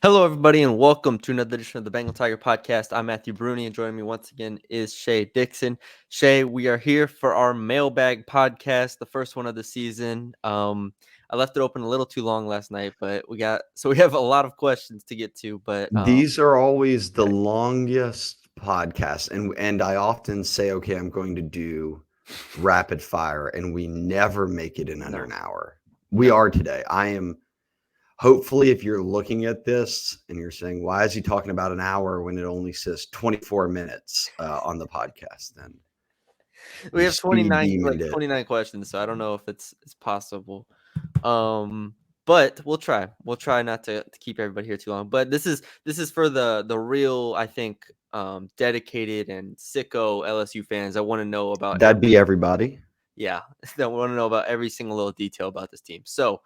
Hello, everybody, and welcome to another edition of the Bengal Tiger Podcast. I'm Matthew Brune, and joining me once again is Shea Dixon. Shea, we are here for our Mailbag podcast, the first one of the season. I left it open a little too long last night, but we have a lot of questions to get to. But These are always the longest podcasts, and I often say, okay, I'm going to do rapid fire, and we never make it in under an hour. We are today. I am. Hopefully, if you're looking at this and you're saying, why is he talking about an hour when it only says 24 minutes on the podcast, then we have speed 29 questions, so I don't know if it's possible. But we'll try. We'll try not to keep everybody here too long. But this is for the real, I think, dedicated and sicko LSU fans. I want to know about That'd be everybody. Yeah, that want to know about every single little detail about this team. So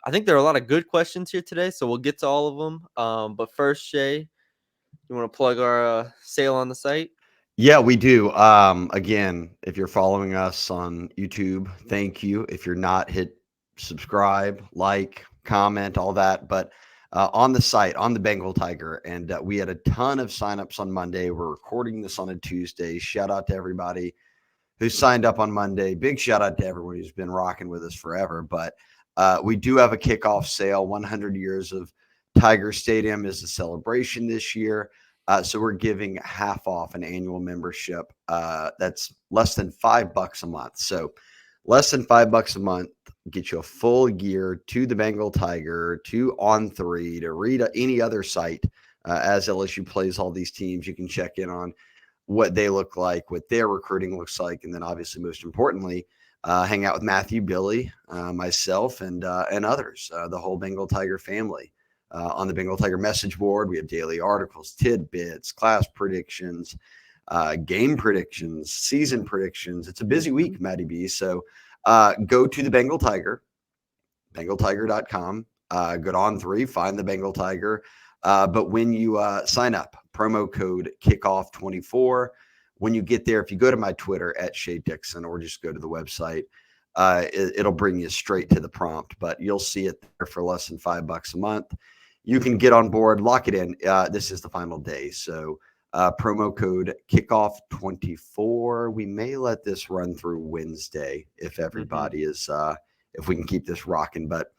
I think there are a lot of good questions here today, so we'll get to all of them. But first, Shea, you want to plug our sale on the site? Yeah, we do. Again, if you're following us on YouTube, thank you. If you're not, hit subscribe, like, comment, all that. But on the site, on the Bengal Tiger, and we had a ton of signups on Monday. We're recording this on a Tuesday. Shout out to everybody who signed up on Monday. Big shout out to everyone who's been rocking with us forever. But we do have a kickoff sale. 100 years of Tiger Stadium is a celebration this year. So we're giving half off an annual membership. That's less than $5 a month. So less than $5 a month, get you a full year to the Bengal Tiger, to On3, to read any other site as LSU plays all these teams. You can check in on what they look like, what their recruiting looks like, and then obviously most importantly, hang out with Matthew, Billy, myself, and others, the whole Bengal Tiger family. On the Bengal Tiger message board, we have daily articles, tidbits, class predictions, game predictions, season predictions. It's a busy week, Matty B. So go to the Bengal Tiger, bengaltiger.com, go to On3, find the Bengal Tiger. But when you sign up, promo code kickoff24. When you get there, if you go to my Twitter at Shea Dixon or just go to the website, it'll bring you straight to the prompt. But you'll see it there for less than $5 a month. You can get on board, lock it in. This is the final day. So promo code kickoff24. We may let this run through Wednesday if everybody is, if we can keep this rocking, but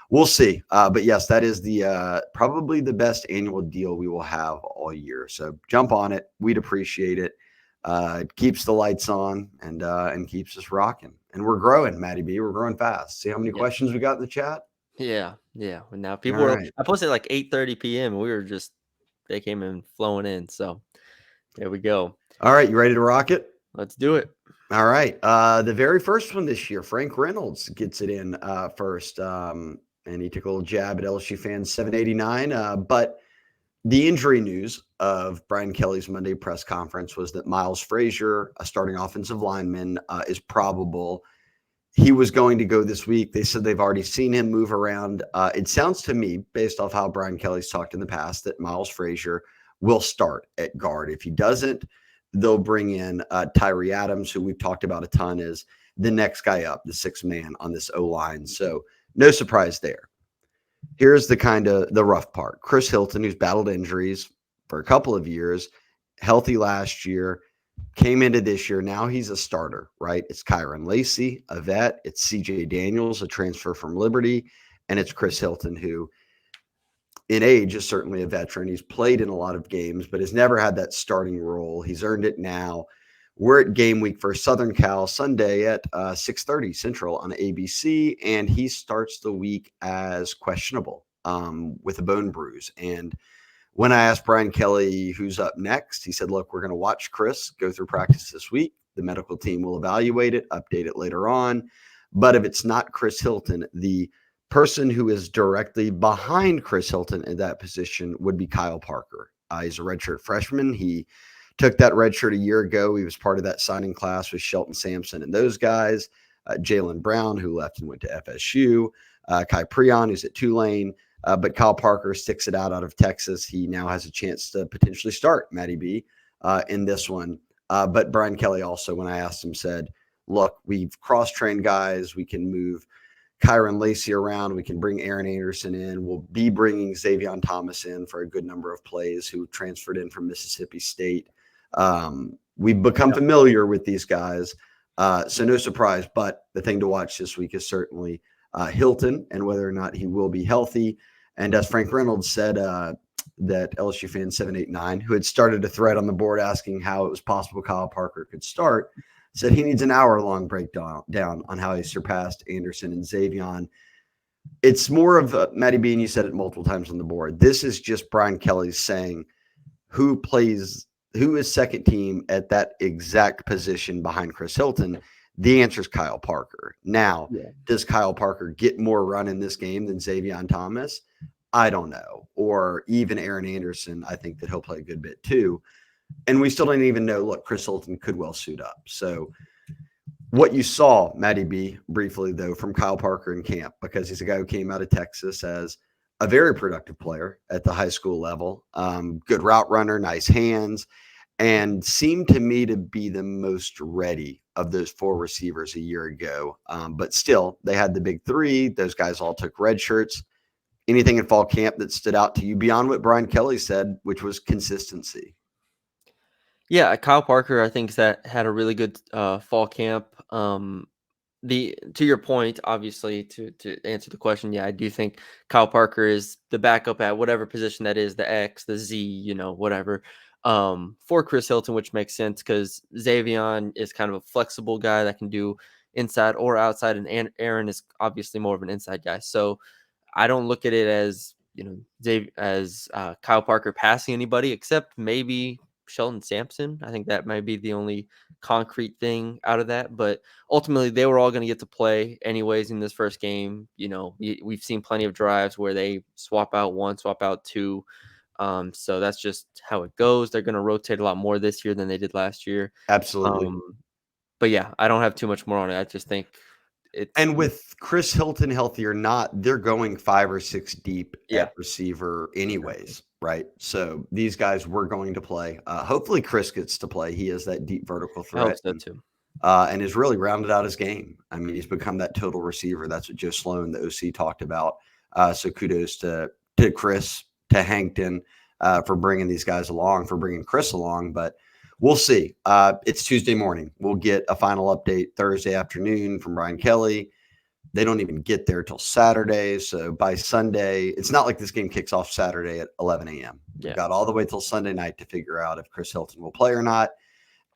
we'll see. But yes, that is the probably the best annual deal we will have all year. So jump on it. We'd appreciate it. It keeps the lights on and keeps us rocking. And we're growing, Matty B. We're growing fast. See how many questions we got in the chat? Yeah. Now people were. I posted like 8:30 p.m. and they came in flowing in. So there we go. All right, you ready to rock it? Let's do it. All right. The very first one this year, Frank Reynolds gets it in first. And he took a little jab at LSU fans 789. But the injury news of Brian Kelly's Monday press conference was that Miles Frasier, a starting offensive lineman, is probable. He was going to go this week. They said they've already seen him move around. It sounds to me, based off how Brian Kelly's talked in the past, that Miles Frasier will start at guard. If he doesn't, they'll bring in Tyree Adams, who we've talked about a ton, as the next guy up, the sixth man on this O-line. So no surprise there. Here's the rough part. Chris Hilton, who's battled injuries for a couple of years, healthy last year, came into this year. Now he's a starter, right? It's Kyron Lacey, a vet. It's CJ Daniels, a transfer from Liberty. And it's Chris Hilton, who in age is certainly a veteran. He's played in a lot of games, but has never had that starting role. He's earned it now. We're at game week for Southern Cal Sunday at 6:30 Central on ABC, and he starts the week as questionable with a bone bruise. And when I asked Brian Kelly who's up next, he said, look, we're going to watch Chris go through practice this week. The medical team will evaluate it, update it later on. But if it's not Chris Hilton, the person who is directly behind Chris Hilton in that position would be Kyle Parker. He's a redshirt freshman. He took that redshirt a year ago. He was part of that signing class with Shelton Sampson and those guys. Jalen Brown, who left and went to FSU. Kai Preon, who's at Tulane. But Kyle Parker sticks it out of Texas. He now has a chance to potentially start Matty B in this one. But Brian Kelly also, when I asked him, said, look, we've cross-trained guys. We can move Kyron Lacey around. We can bring Aaron Anderson in. We'll be bringing Xavier Thomas in for a good number of plays who transferred in from Mississippi State. We've become familiar with these guys, so no surprise. But the thing to watch this week is certainly Hilton and whether or not he will be healthy. And as Frank Reynolds said, that LSU fan 789, who had started a thread on the board asking how it was possible Kyle Parker could start, said he needs an hour-long breakdown on how he surpassed Anderson and Xavier. It's more of Matty B, and you said it multiple times on the board. This is just Brian Kelly saying who is second team at that exact position behind Chris Hilton. The answer is Kyle Parker. Now, does Kyle Parker get more run in this game than Xavier Thomas? I don't know. Or even Aaron Anderson, I think that he'll play a good bit too. And we still don't even know, look, Chris Hilton could well suit up. So what you saw, Matty B, briefly, though, from Kyle Parker in camp, because he's a guy who came out of Texas as a very productive player at the high school level, good route runner, nice hands, and seemed to me to be the most ready of those four receivers a year ago. But still, they had the big three. Those guys all took red shirts. Anything in fall camp that stood out to you beyond what Brian Kelly said, which was consistency? Yeah, Kyle Parker, I think that had a really good fall camp. To your point, obviously, to answer the question, yeah, I do think Kyle Parker is the backup at whatever position that is, the X, the Z, whatever, for Chris Hilton, which makes sense because Xavier is kind of a flexible guy that can do inside or outside, and Aaron is obviously more of an inside guy. So I don't look at it as Kyle Parker passing anybody except maybe Sheldon Sampson. I think that might be the only concrete thing out of that. But ultimately, they were all going to get to play anyways in this first game. We've seen plenty of drives where they swap out one, swap out two. So that's just how it goes. They're going to rotate a lot more this year than they did last year. Absolutely. But yeah, I don't have too much more on it. I just think and with Chris Hilton healthy or not, they're going 5 or 6 deep at receiver anyways, right? So these guys were going to play. Hopefully Chris gets to play. He has that deep vertical threat. I hope so too. And has really rounded out his game. I mean, he's become that total receiver. That's what Joe Sloan, the OC, talked about. So kudos to Chris, to Hankton for bringing these guys along, for bringing Chris along. But we'll see. It's Tuesday morning. We'll get a final update Thursday afternoon from Brian Kelly. They don't even get there till Saturday. So by Sunday, it's not like this game kicks off Saturday at 11 a.m. Yeah. We've got all the way till Sunday night to figure out if Chris Hilton will play or not.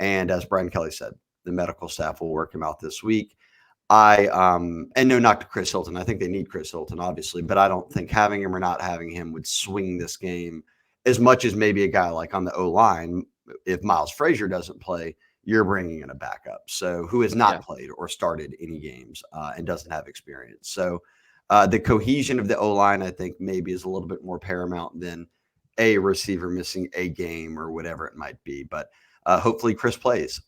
And as Brian Kelly said, the medical staff will work him out this week. And no knock to Chris Hilton. I think they need Chris Hilton, obviously, but I don't think having him or not having him would swing this game as much as maybe a guy like on the O-line. If Miles Frasier doesn't play, you're bringing in a backup. So who has not played or started any games and doesn't have experience. So the cohesion of the O-line, I think, maybe is a little bit more paramount than a receiver missing a game or whatever it might be. But hopefully Chris plays.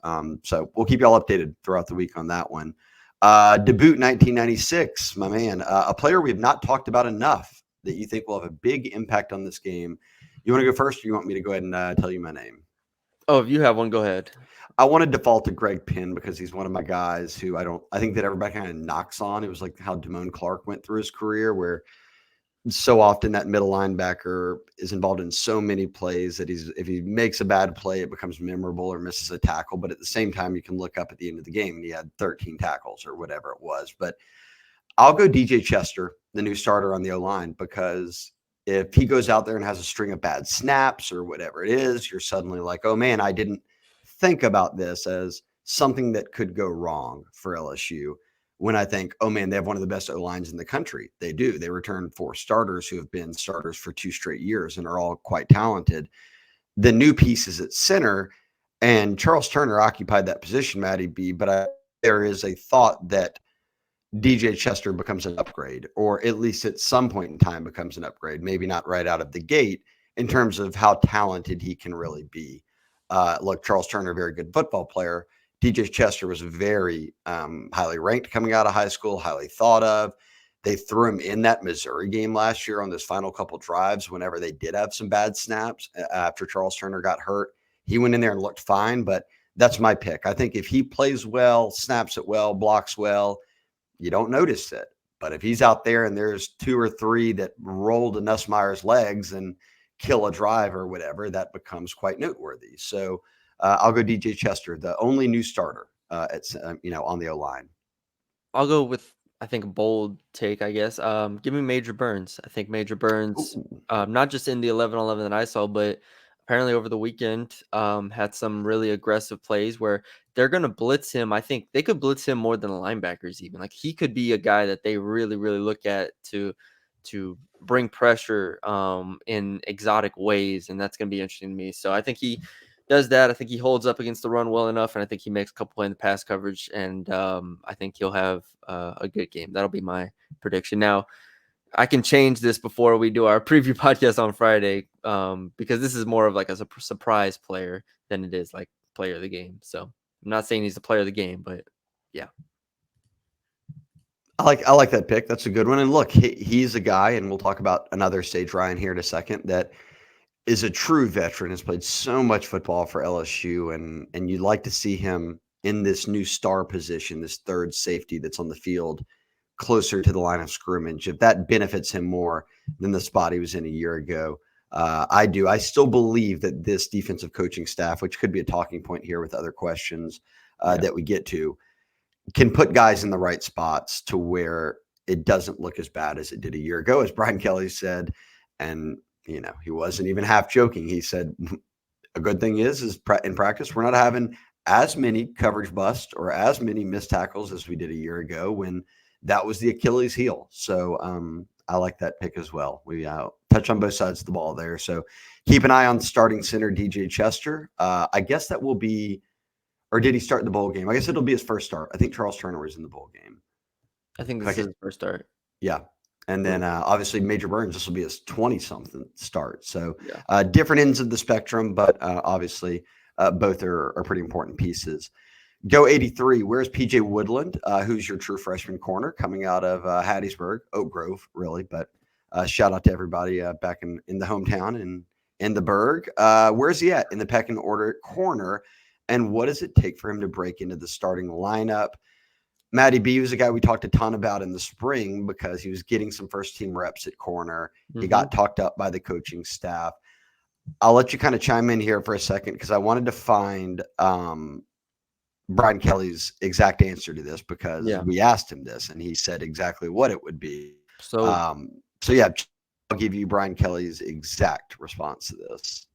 So we'll keep y'all updated throughout the week on that one. Debut 1996, my man. A player we have not talked about enough that you think will have a big impact on this game. You want to go first, or you want me to go ahead and tell you my name? Oh, if you have one, go ahead. I want to default to Greg Penn because he's one of my guys who I think that everybody kind of knocks on. It was like how Damone Clark went through his career, where so often that middle linebacker is involved in so many plays that if he makes a bad play, it becomes memorable or misses a tackle. But at the same time, you can look up at the end of the game and he had 13 tackles or whatever it was. But I'll go DJ Chester, the new starter on the O-line, because if he goes out there and has a string of bad snaps or whatever it is, you're suddenly like, oh man, I didn't think about this as something that could go wrong for LSU. When I think, oh man, they have one of the best O-lines in the country. They do. They return 4 starters who have been starters for 2 straight years and are all quite talented. The new piece is at center, and Charles Turner occupied that position, Matty B. But there is a thought that DJ Chester becomes an upgrade, or at least at some point in time becomes an upgrade, maybe not right out of the gate in terms of how talented he can really be. Look, Charles Turner, very good football player. DJ Chester was very highly ranked coming out of high school, highly thought of. They threw him in that Missouri game last year on those final couple drives whenever they did have some bad snaps after Charles Turner got hurt. He went in there and looked fine, but that's my pick. I think if he plays well, snaps it well, blocks well, you don't notice it. But if he's out there and there's 2 or 3 that roll to Nussmeier's legs and kill a drive or whatever, that becomes quite noteworthy. So I'll go DJ Chester, the only new starter on the O-line. I'll go with, I think, a bold take, I guess. Give me Major Burns. I think Major Burns, Ooh. not just in the 11-11 that I saw, but apparently over the weekend, had some really aggressive plays where they're going to blitz him. I think they could blitz him more than the linebackers even. Like, he could be a guy that they really, really look at to bring pressure in exotic ways, and that's going to be interesting to me. So I think he does that. I think he holds up against the run well enough, and I think he makes a couple plays in the pass coverage, and I think he'll have a good game. That'll be my prediction. Now, I can change this before we do our preview podcast on Friday, because this is more of like a surprise player than it is like player of the game. So I'm not saying he's the player of the game, but yeah. I like that pick. That's a good one. And look, he's a guy, and we'll talk about another Sage Ryan here in a second, that is a true veteran, has played so much football for LSU, and you'd like to see him in this new star position, this third safety that's on the field closer to the line of scrimmage. If that benefits him more than the spot he was in a year ago, I do. I still believe that this defensive coaching staff, which could be a talking point here with other questions that we get to, can put guys in the right spots to where it doesn't look as bad as it did a year ago, as Brian Kelly said. And, he wasn't even half joking. He said, a good thing is in practice, we're not having as many coverage busts or as many missed tackles as we did a year ago when that was the Achilles heel. So I like that pick as well. We touch on both sides of the ball there. So keep an eye on starting center DJ Chester. I guess that will be, or did he start the bowl game? I guess it'll be his first start. I think Charles Turner was in the bowl game. I think this is his first start. Yeah. And then obviously Major Burns, this will be his 20-something start. So Yeah. different ends of the spectrum, but obviously both are pretty important pieces. Go 83. Where's PJ Woodland, who's your true freshman corner coming out of Hattiesburg, Oak Grove, really. But shout out to everybody back in the hometown and in the Berg. Where's he at in the pecking order corner? And what does it take for him to break into the starting lineup? Matty B was a guy we talked a ton about in the spring because he was getting some first-team reps at corner. He got talked up by the coaching staff. I'll let you kind of chime in here for a second because I wanted to find Brian Kelly's exact answer to this because we asked him this, and he said exactly what it would be. So yeah, I'll give you Brian Kelly's exact response to this.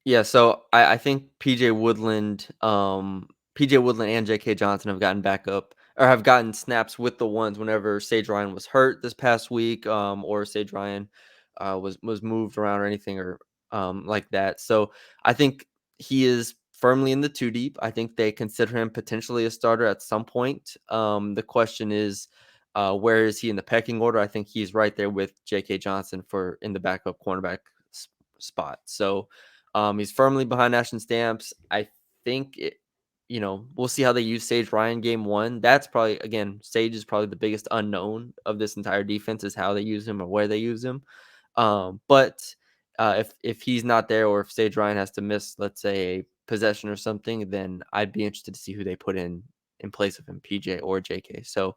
Yeah, so I think PJ Woodland and J.K. Johnson have gotten back up or have gotten snaps with the ones whenever Sage Ryan was hurt this past week, or Sage Ryan was moved around or anything or like that. So I think he is firmly in the 2 deep. I think they consider him potentially a starter at some point. The question is, where is he in the pecking order? I think he's right there with J.K. Johnson for in the backup cornerback spot. So he's firmly behind Ashton Stamps. I think we'll see how they use Sage Ryan game 1. That's probably, again, Sage is probably the biggest unknown of this entire defense is how they use him or where they use him. But if he's not there or if Sage Ryan has to miss, let's say, a possession or something, then I'd be interested to see who they put in place of him, PJ or JK. So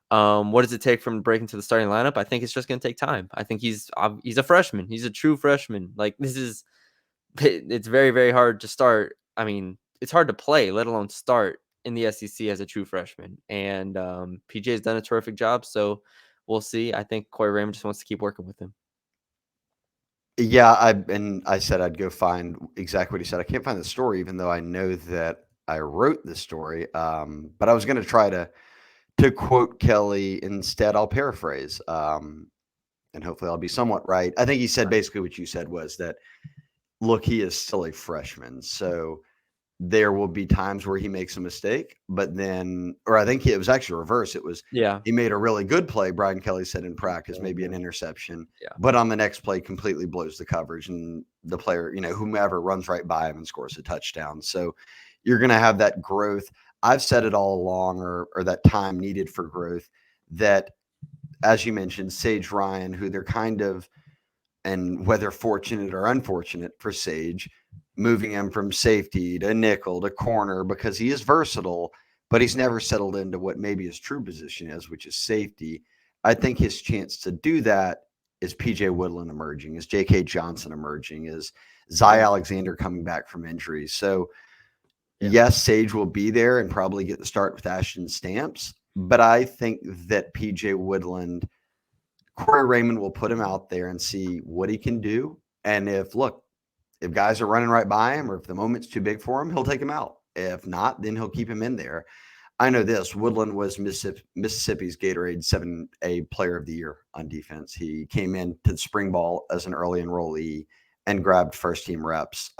what does it take from breaking to the starting lineup? I think it's just going to take time. I think he's a freshman. He's a true freshman. Like, it's very, very hard to start. I mean, it's hard to play, let alone start in the SEC as a true freshman. And PJ has done a terrific job. So we'll see. I think Corey Raymond just wants to keep working with him. Yeah, I said I'd go find exactly what he said. I can't find the story, even though I know that I wrote the story. But I was going to try to quote Kelly instead. I'll paraphrase, and hopefully I'll be somewhat right. I think he said basically what you said was that, look, he is still a freshman, so there will be times where he makes a mistake, but then, or I think it was actually reverse. It was, he made a really good play, Brian Kelly said in practice, maybe an interception, but on the next play completely blows the coverage and the player, whomever runs right by him and scores a touchdown. So you're going to have that growth. I've said it all along, or that time needed for growth, that, as you mentioned, Sage Ryan, who they're kind of, and whether fortunate or unfortunate for Sage, moving him from safety to nickel to corner because he is versatile, but he's never settled into what maybe his true position is, which is safety. I think his chance to do that is PJ Woodland emerging, is JK Johnson emerging, is Zy Yeah. Alexander coming back from injuries. So Yeah. yes, Sage will be there and probably get the start with Ashton Stamps, but I think that PJ Woodland, Corey Raymond will put him out there and see what he can do. And if guys are running right by him or if the moment's too big for him, he'll take him out. If not, then he'll keep him in there. I know this. Woodland was Mississippi's Gatorade 7A Player of the Year on defense. He came into the spring ball as an early enrollee and grabbed first team reps.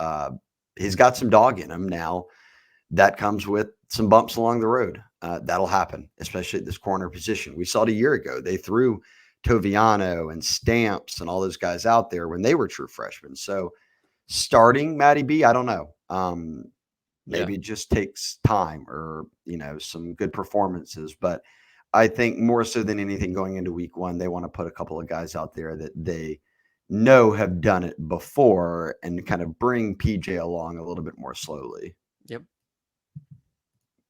He's got some dog in him now. That comes with some bumps along the road. That'll happen, especially at this corner position. We saw it a year ago. They threw Toviano and Stamps and all those guys out there when they were true freshmen. So starting Matty B, I don't know. Maybe it just takes time or, some good performances. But I think more so than anything going into week one, they want to put a couple of guys out there that they know have done it before and kind of bring PJ along a little bit more slowly. Yep.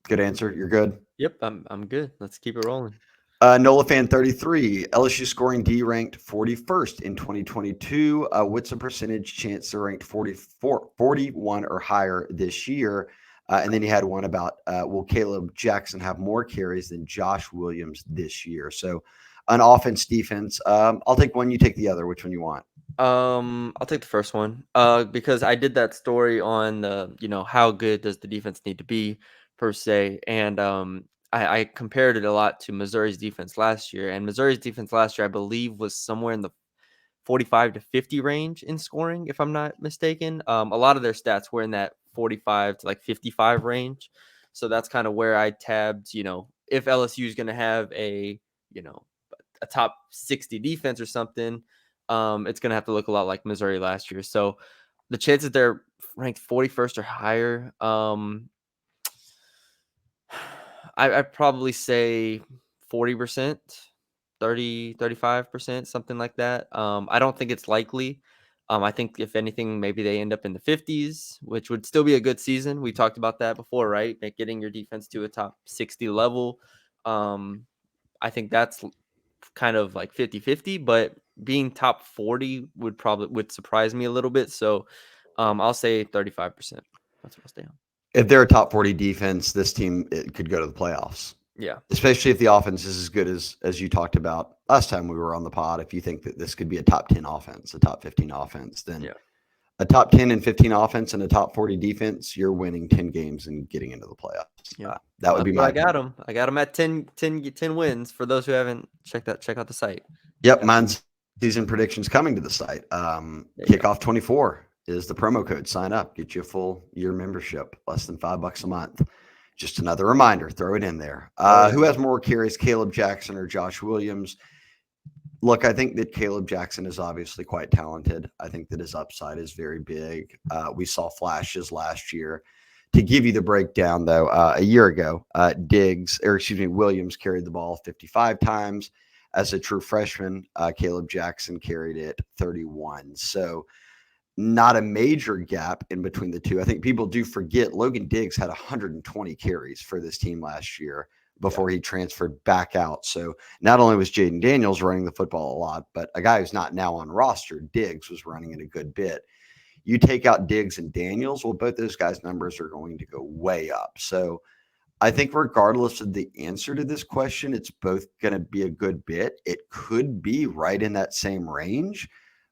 Good answer. You're good? Yep. I'm good. Let's keep it rolling. NolaFan33, LSU scoring D ranked 41st in 2022. What's the percentage chance they're ranked 41 or higher this year? And then you had one about, will Caleb Jackson have more carries than Josh Williams this year? So on offense, defense, I'll take one. You take the other. Which one you want? I'll take the first one. Because I did that story on how good does the defense need to be per se, and I compared it a lot to Missouri's defense last year, and Missouri's defense last year I believe was somewhere in the 45 to 50 range in scoring, if I'm not mistaken. A lot of their stats were in that 45 to 55 range, so that's kind of where I tabbed. If LSU is going to have a top 60 defense or something, it's going to have to look a lot like Missouri last year. So the chances they're ranked 41st or higher, I'd probably say 40%, 30, 35%, something like that. I don't think it's likely. I think if anything, maybe they end up in the 50s, which would still be a good season. We talked about that before, right? Getting your defense to a top 60 level. I think that's kind of like 50-50, but being top 40 would surprise me a little bit. So I'll say 35%. That's what I'll stay on. If they're a top 40 defense, this team it could go to the playoffs. Yeah. Especially if the offense is as good as you talked about last time we were on the pod. If you think that this could be a top 10 offense, a top 15 offense, then a top 10 and 15 offense and a top 40 defense, you're winning 10 games and getting into the playoffs. Yeah. That would be my opinion. I got them at 10 wins. For those who haven't check out the site. Yep. Mine's season predictions coming to the site. Kickoff 24 is the promo code. Sign up, get you a full year membership, less than $5 a month. Just another reminder, throw it in there. Who has more carries, Caleb Jackson or Josh Williams? Look, I think that Caleb Jackson is obviously quite talented. I think that his upside is very big. We saw flashes last year. To give you the breakdown, though, a year ago, Williams carried the ball 55 times. As a true freshman, Caleb Jackson carried it 31. So not a major gap in between the two. I think people do forget Logan Diggs had 120 carries for this team last year before he transferred back out. So not only was Jaden Daniels running the football a lot, but a guy who's not now on roster, Diggs, was running it a good bit. You take out Diggs and Daniels, well, both those guys' numbers are going to go way up. So I think regardless of the answer to this question, it's both going to be a good bit. It could be right in that same range.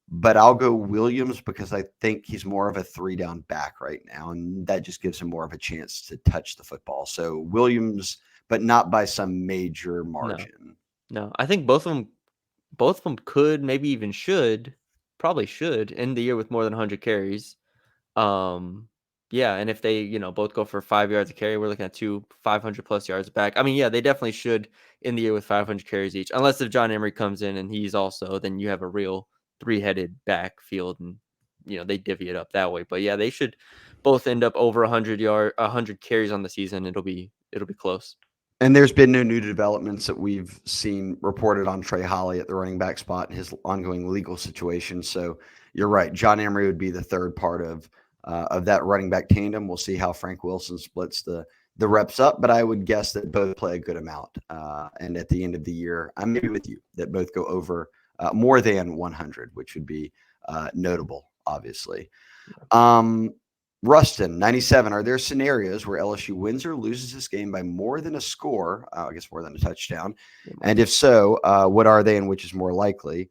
But I'll go Williams because I think he's more of a 3-down back right now, and that just gives him more of a chance to touch the football. So Williams, but not by some major margin. No, I think both of them could, maybe even probably should end the year with more than 100 carries. Yeah, and if they, both go for 5 yards a carry, we're looking at 500 plus yards back. I mean, yeah, they definitely should end the year with 500 carries each, unless if John Emery comes in and he's also, then you have a real 3-headed backfield and they divvy it up that way. But yeah, they should both end up over 100 carries on the season. It'll be close. And there's been no new developments that we've seen reported on Trey Holly at the running back spot and his ongoing legal situation. So you're right. John Emery would be the third part of that running back tandem. We'll see how Frank Wilson splits the the reps up, but I would guess that both play a good amount. And at the end of the year, I'm maybe with you that both go over more than 100, which would be notable, obviously. Rustin, 97. Are there scenarios where LSU wins or loses this game by more than a score? I guess more than a touchdown. And if so, what are they and which is more likely?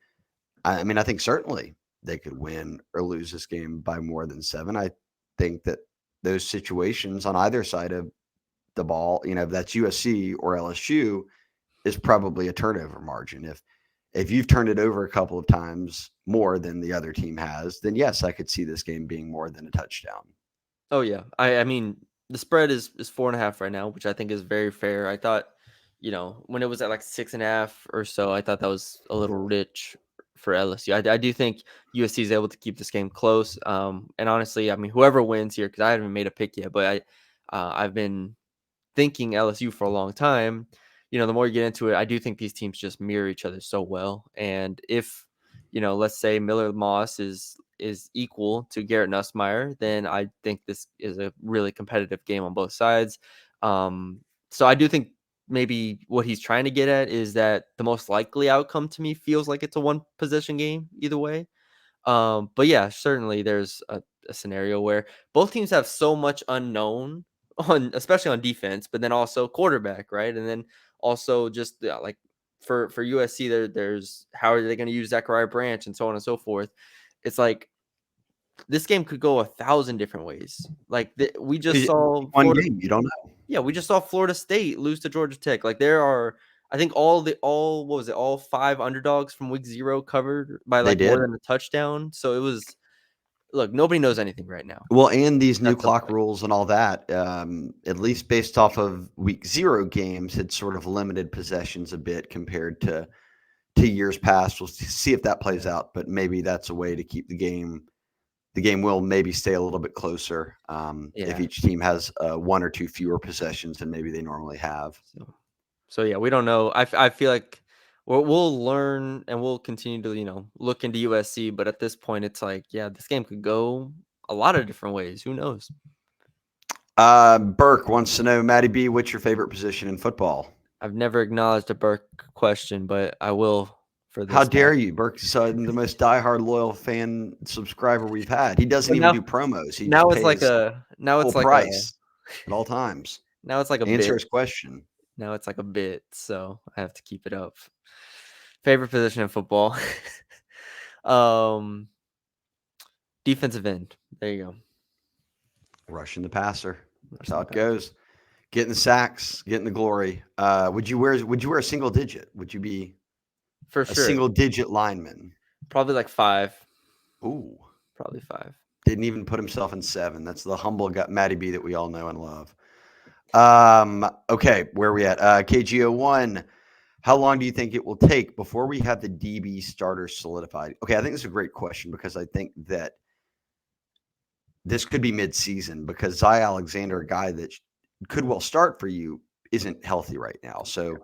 I mean, I think certainly they could win or lose this game by more than 7. I think that those situations on either side of the ball, if that's USC or LSU, is probably a turnover margin. If you've turned it over a couple of times more than the other team has, then yes, I could see this game being more than a touchdown. Oh yeah, I mean the spread is 4.5 right now, which I think is very fair. I thought, when it was at like 6.5 or so, I thought that was a little rich for LSU. I do think USC is able to keep this game close. And honestly, I mean whoever wins here, because I haven't made a pick yet, but I've been thinking LSU for a long time. The more you get into it, I do think these teams just mirror each other so well. And if, let's say Miller Moss is equal to Garrett Nussmeier, then I think this is a really competitive game on both sides. So I do think maybe what he's trying to get at is that the most likely outcome to me feels like it's a one possession game either way. But yeah, certainly there's a scenario where both teams have so much unknown especially on defense, but then also quarterback, right? And then also just like for USC, there's how are they going to use Zachariah Branch and so on and so forth. It's like this game could go 1,000 different ways. Like we just saw One Florida. game, you don't know. Yeah, we just saw Florida State lose to Georgia Tech. Like there are, I think all what was it? All 5 underdogs from week 0 covered by They like more did. than a touchdown. So it was. Look, nobody knows anything right now. Well, and these new That's the clock point. rules and all that, at least based off of week 0 games, had sort of limited possessions a bit compared to years past. We'll see if that plays out, but maybe that's a way to keep the game. The game will maybe stay a little bit closer if Yeah. each team has 1 or 2 fewer possessions than maybe they normally have. So yeah, we don't know. I feel like we'll learn and we'll continue to look into USC, but at this point, it's like this game could go a lot of different ways. Who knows? Burke wants to know, Matty B, what's your favorite position in football? I've never acknowledged a Burke question, but I will for How this dare now. you? Burke's the most diehard loyal fan subscriber we've had. He doesn't But even do promos. He just now it's like pays a full price at all times. now it's like a Answer bit. his question. Now it's like a bit, so I have to keep it up. Favorite position in football. um Defensive end. There you go. Rushing the passer. That's how Rushing it the passer. goes. Getting the sacks, getting the glory. Would you wear a single digit? Would you be For a sure. single digit lineman? Probably like 5. Ooh. Probably 5. Didn't even put himself in 7. That's the humble Matty B that we all know and love. Okay, where are we at? KGO1. How long do you think it will take before we have the DB starters solidified? Okay, I think this is a great question because I think that this could be mid-season because Zy Alexander, a guy that could well start for you, isn't healthy right now. So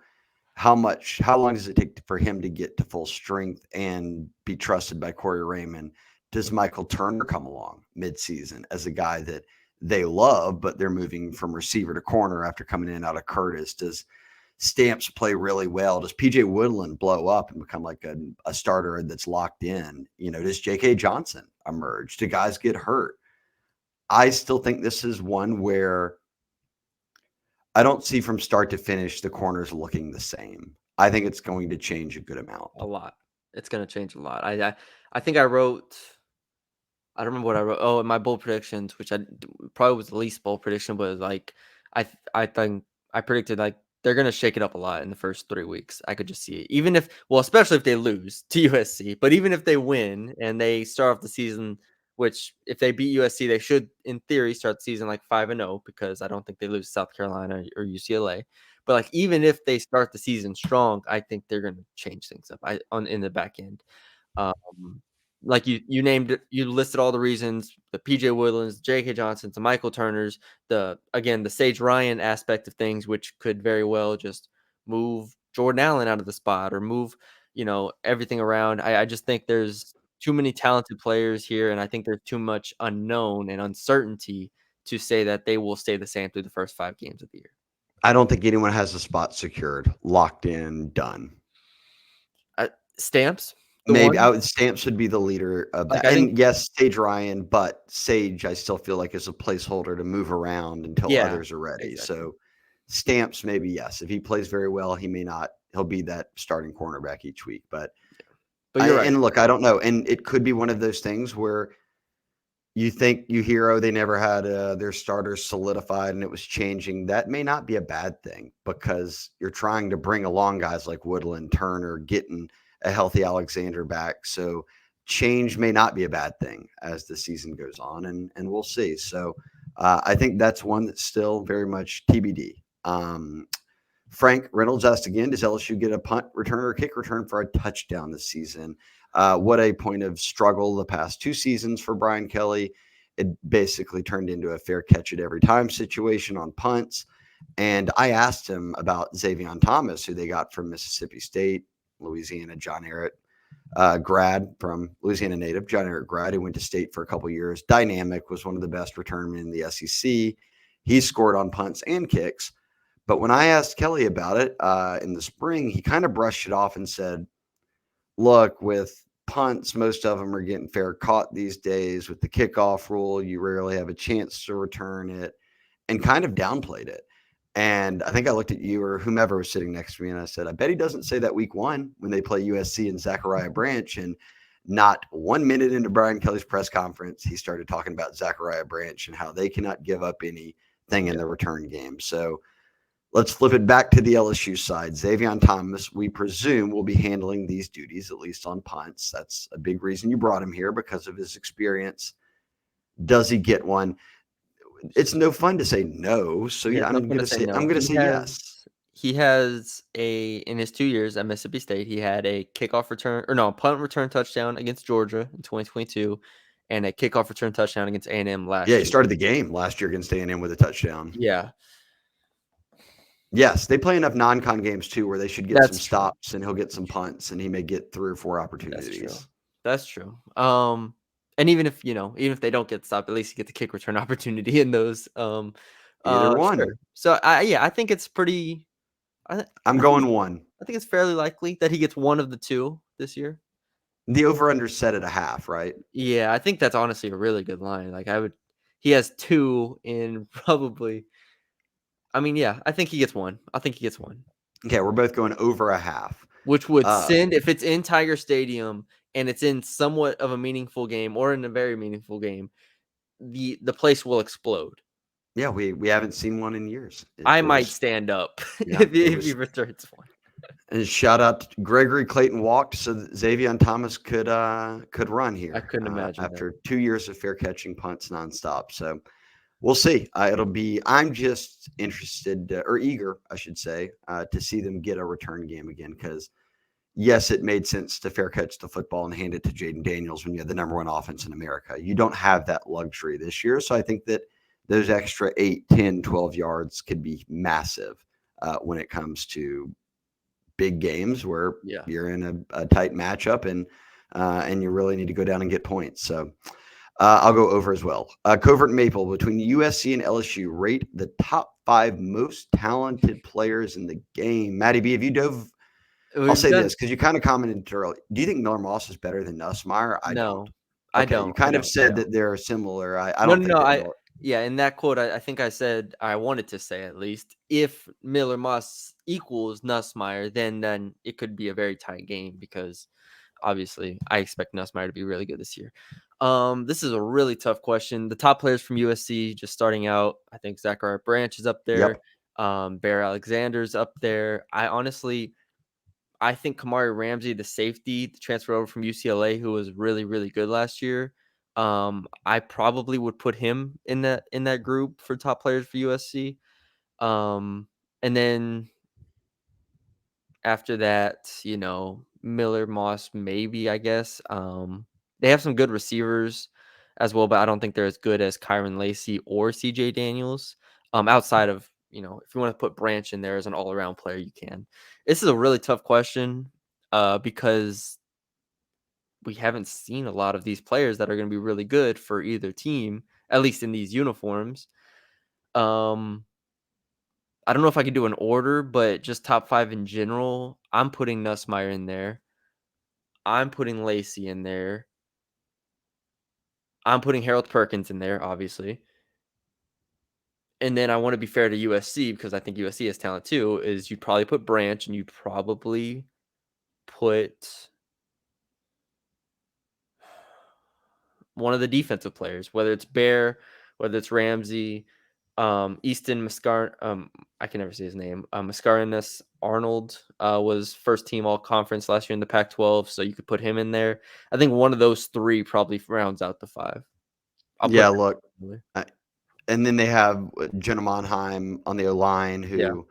how long does it take for him to get to full strength and be trusted by Corey Raymond? Does Michael Turner come along mid-season as a guy that they love, but they're moving from receiver to corner after coming in out of Curtis? Does Stamps play really well? Does PJ Woodland blow up and become like a starter that's locked in? Does J.K. Johnson emerge? Do guys get hurt? I still think this is one where I don't see from start to finish the corners looking the same. I think it's going to change a good amount. A lot. It's going to change a lot. I think I wrote. I don't remember what I wrote. Oh, in my bold predictions, which I probably was the least bold prediction, but like I think I predicted like they're gonna shake it up a lot in the first 3 weeks. I could just see it. Even if, well, especially if they lose to USC, but even if they win and they start off the season, which if they beat USC, they should in theory start the season like 5-0 because I don't think they lose to South Carolina or UCLA. But like even if they start the season strong, I think they're gonna change things up. In the back end. Um, like you named it, you listed all the reasons, the PJ Woodlands, J.K. Johnsons, the Michael Turners, the Sage Ryan aspect of things, which could very well just move Jordan Allen out of the spot or move, everything around. I just think there's too many talented players here, and I think there's too much unknown and uncertainty to say that they will stay the same through the first 5 games of the year. I don't think anyone has a spot secured, locked in, done. Stamps, the Maybe one. Stamps would be the leader of Like, that. I think And yes, Sage Ryan, but Sage, I still feel like is a placeholder to move around until yeah, others are ready. exactly. So Stamps, maybe yes. If he plays very well, he may not. He'll be that starting cornerback each week. But But you're right. look, I don't know. And it could be one of those things where you think you hear, oh, they never had their starters solidified and it was changing. That may not be a bad thing because you're trying to bring along guys like Woodland, Turner, getting a healthy Alexander back. So change may not be a bad thing as the season goes on, and we'll see. So I think that's one that's still very much TBD. Frank Reynolds asked again, does LSU get a punt return or kick return for a touchdown this season? What a point of struggle the past 2 seasons for Brian Kelly. It basically turned into a fair catch it every time situation on punts. And I asked him about Xavier Thomas, who they got from Mississippi State, Louisiana, John Ehret grad from Louisiana native, John Ehret grad, who went to state for a couple years. Dynamic, was one of the best returnmen in the SEC. He scored on punts and kicks. But when I asked Kelly about it in the spring, he kind of brushed it off and said, look, with punts, most of them are getting fair caught these days. With the kickoff rule, you rarely have a chance to return it, and kind of downplayed it. And I think I looked at you or whomever was sitting next to me and I said, I bet he doesn't say that week 1 when they play USC and Zachariah Branch. And not 1 minute into Brian Kelly's press conference, he started talking about Zachariah Branch and how they cannot give up anything in the return game. So let's flip it back to the LSU side. Xavier Thomas, we presume, will be handling these duties, at least on punts. That's a big reason you brought him here, because of his experience. Does he get one? It's no fun to say no. So Yeah, yeah, it's not I'm fun gonna to say say no. yes. He has in his 2 years at Mississippi State, he had a kickoff return punt return touchdown against Georgia in 2022 and a kickoff return touchdown against A&M Yeah, last he year. started the game last year against A&M with a touchdown. Yeah, Yes, they play enough non-con games too where they should get some that's true. stops and he'll get some punts and he may get 3 or 4 That's true. opportunities. That's true. And even if, even if they don't get stopped, at least you get the kick return opportunity in those. Either one. Sure. So I think it's pretty. I, I'm I think going 1. I think it's fairly likely that he gets one of the 2 this year. The over-under set at a half, right? Yeah, I think that's honestly a really good line. Like he has 2 in probably. I mean, yeah, I think he gets 1. I think he gets 1, Okay, we're both going over a half. which would Uh, send if it's in Tiger Stadium and it's in somewhat of a meaningful game or in a very meaningful game, the place will explode. yeah, we haven't seen one in years. I We're might just stand up yeah, if he returns one. and shout out to Gregory Clayton walked so that Xavier Thomas could run I here couldn't imagine that. after 2 years of fair catching punts nonstop. So we'll see. I'm just interested or eager, I should say, to see them get a return game again because yes, it made sense to fair catch the football and hand it to Jaden Daniels when you have the number 1 offense in America. You don't have that luxury this year. So I think that those extra 8, 10, 12 yards could be massive when it comes to big games where Yeah. you're in a tight matchup and you really need to go down and get points. So I'll go over as well. Covert Maple, between USC and LSU, rate the top 5 most talented players in the game. Maddie B, have you dove? I'll say this because you kind of commented earlier. Do you think Miller Moss is better than Nussmeier? I don't. No, I Okay, you don't. I kind of don't. I said don't. that they're similar. I No, don't no, think no. that Miller. Yeah, in that quote, I think I said I wanted to say at least if Miller Moss equals Nussmeier, then it could be a very tight game because obviously I expect Nussmeier to be really good this year. This is a really tough question. The top players from USC just starting out, I think Zachariah Branch is up there. Yep. Bear Alexander's up there. I think Kamari Ramsey, the safety, the transfer over from UCLA, who was really, really good last year. I probably would put him in that group for top players for USC. And then after that, Miller Moss, maybe, I guess. They have some good receivers as well, but I don't think they're as good as Kyron Lacey or CJ Daniels. Outside of, if you want to put Branch in there as an all-around player, you can. This is a really tough question because we haven't seen a lot of these players that are going to be really good for either team at least in these uniforms. I don't know if I could do an order, but just top 5 in general, I'm putting Nussmeier in there. I'm putting Lacey in there. I'm putting Harold Perkins in there, obviously. And then I want to be fair to USC because I think USC has talent too, is you'd probably put Branch and you'd probably put one of the defensive players, whether it's Bear, whether it's Ramsey, Easton Mascar. I can never say his name. Mascarenhas Arnold was first team all conference last year in the Pac-12, so you could put him in there. I think one of those 3 probably rounds out the 5. Yeah, look, and then they have Jenna Monheim on the O-line, Yeah. who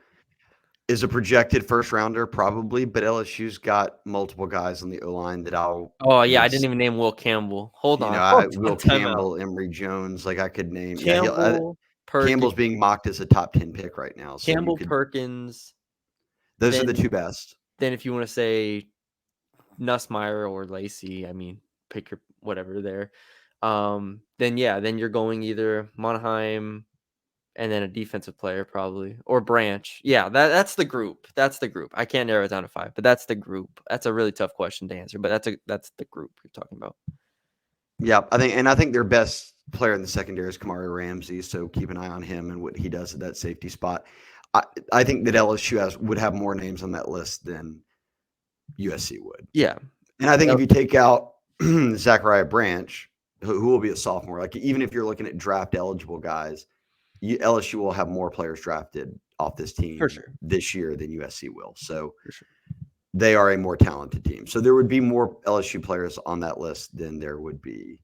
is a projected first rounder probably, but LSU's got multiple guys on the O-line that I'll. Oh yeah, I didn't even name Will Campbell. Hold on, Will time out. Campbell, Emory Jones, like I could name. Campbell, Campbell's being mocked as a top 10 pick right now, so you Campbell, could. Perkins. Those are the 2 best. Then if you want to say Nussmeier or Lacey, I mean, pick your whatever there. Then you're going either Monheim and then a defensive player probably, or Branch. Yeah, that's the group. That's the group. I can't narrow it down to 5, but that's the group. That's a really tough question to answer, but that's the group you're talking about. Yeah, I think their best player in the secondary is Kamari Ramsey, so keep an eye on him and what he does at that safety spot. I think that LSU would have more names on that list than USC would. Yeah. And I think if you take out Zachariah Branch, who will be a sophomore, like even if you're looking at draft eligible guys, LSU will have more players drafted off this team this year than USC will. So they are a more talented team. So there would be more LSU players on that list than there would be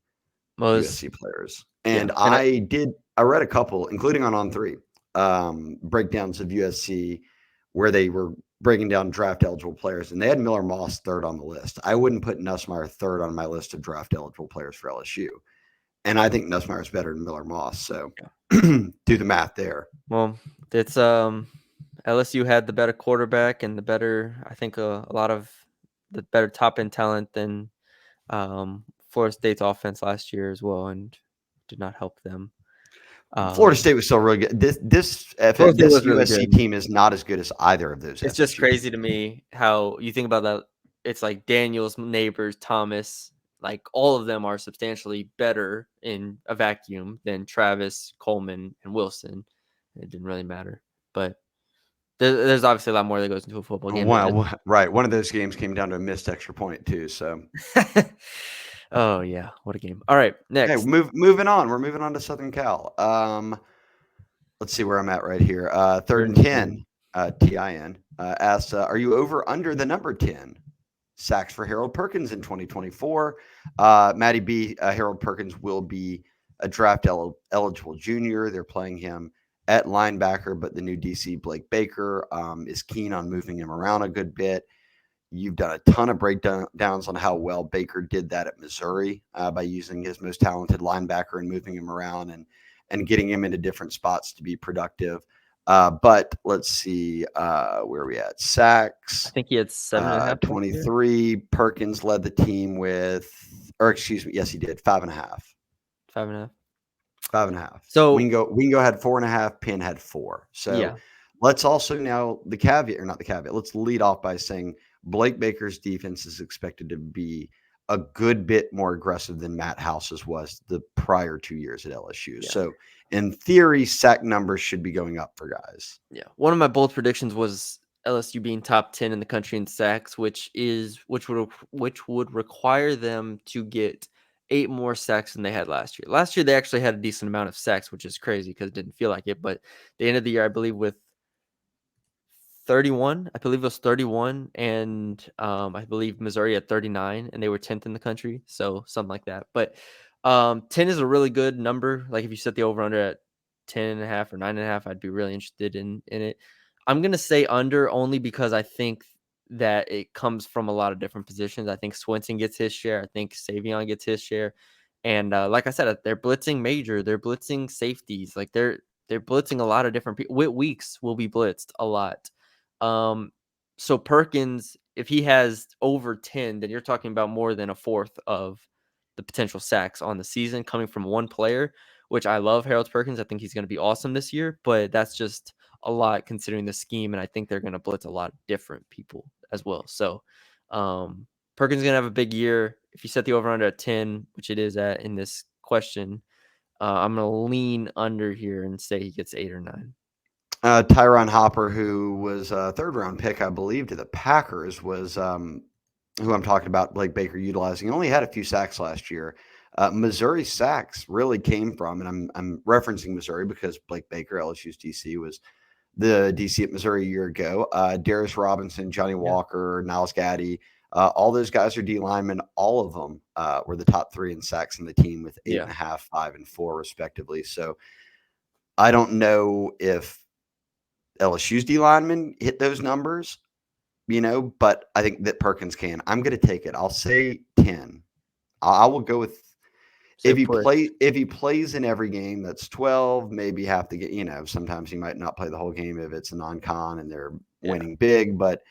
USC players. And I read a couple, including on On3, breakdowns of USC where they were breaking down draft eligible players, and they had Miller Moss 3rd on the list. I wouldn't put Nussmeier 3rd on my list of draft eligible players for LSU. And I think Nussmeier is better than Miller Moss. So do the math there. Well, it's LSU had the better quarterback and the better, I think, a lot of the better top end talent than Florida State's offense last year as well, and did not help them. Florida State was still really good. This USC team is not as good as either of those. It's just crazy to me how you think about that. It's like Daniels, Neighbors, Thomas, like all of them are substantially better in a vacuum than Travis, Coleman, and Wilson. It didn't really matter, but there's obviously a lot more that goes into a football game. Wow, right. One of those games came down to a missed extra point too. So, oh yeah, what a game! All right, next. Hey, moving on. We're moving on to Southern Cal. Let's see where I'm at right here. 3rd and 10. TIN asks, "Are you over under the number 10 sacks for Harold Perkins in 2024?" Maddie B. Harold Perkins will be a draft eligible junior. They're playing him at linebacker, but the new DC Blake Baker is keen on moving him around a good bit. You've done a ton of breakdowns on how well Baker did that at Missouri by using his most talented linebacker and moving him around and getting him into different spots to be productive. But let's see, where are we at? Sacks. I think he had 7.5. 23. Perkins led the team with, or excuse me, yes, he did 5.5. 5.5. 5.5. So Wingo had 4.5. Penn had 4. So let's also now let's lead off by saying Blake Baker's defense is expected to be a good bit more aggressive than Matt House's was the prior 2 years at LSU. Yeah. So in theory, sack numbers should be going up for guys. Yeah. One of my bold predictions was LSU being top 10 in the country in sacks, which would require them to get 8 more sacks than they had last year. Last year, they actually had a decent amount of sacks, which is crazy because it didn't feel like it. But they ended the year, I believe, with 31. I believe it was 31. And I believe Missouri had 39, and they were 10th in the country. So something like that. But 10 is a really good number. Like if you set the over-under at 10.5 or 9.5, I'd be really interested in it. I'm going to say under only because I think that it comes from a lot of different positions. I think Swinton gets his share. I think Savion gets his share. And like I said, they're blitzing major. They're blitzing safeties. Like they're blitzing a lot of different people. Whit Weeks will be blitzed a lot. So Perkins, if he has over 10, then you're talking about more than a fourth of the potential sacks on the season coming from one player, which I love Harold Perkins. I think he's going to be awesome this year, but that's just a lot considering the scheme, and I think they're going to blitz a lot of different people as well. So Perkins is going to have a big year. If you set the over-under at 10, which it is at in this question, I'm going to lean under here and say he gets 8 or 9. Tyron Hopper, who was a third-round pick, I believe, to the Packers, was who I'm talking about, Blake Baker utilizing. He only had a few sacks last year. Missouri sacks really came from, and I'm referencing Missouri because Blake Baker, LSU's DC, was the DC at Missouri a year ago. Darius Robinson, Johnny Walker, Niles Gaddy, all those guys are D linemen. All of them were the top 3 in sacks in the team with 8.5, 5, and 4 respectively. So I don't know if LSU's D linemen hit those numbers, but I think that Perkins can. I'm going to take it. I'll say 10. I will go with if he plays in every game, that's 12, maybe half the game. Sometimes he might not play the whole game if it's a non-con and they're winning big, but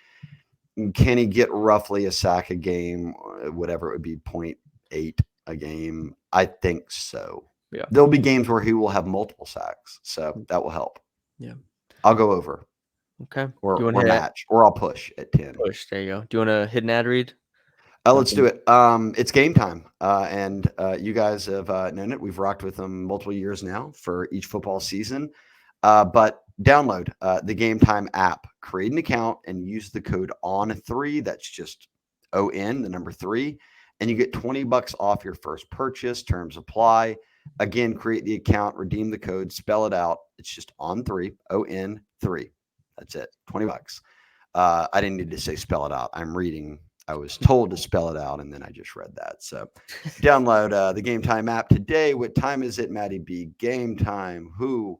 can he get roughly a sack a game, whatever it would be, 0.8 a game? I think so. Yeah. There'll be games where he will have multiple sacks, so that will help. Yeah. I'll go over. Okay. Or match, or I'll push at 10. Push. There you go. Do you want to hit an ad read? Let's do it. It's game time, and you guys have known it. We've rocked with them multiple years now for each football season. But download the Game Time app, create an account, and use the code ON3. That's just ON, the number 3, and you get $20 off your first purchase. Terms apply. Again, create the account, redeem the code, spell it out. It's just ON3, ON3. That's it. $20. I didn't need to say spell it out. I'm reading. I was told to spell it out, and then I just read that. So download the Game Time app today. What time is it, Maddie B? Game time. Who?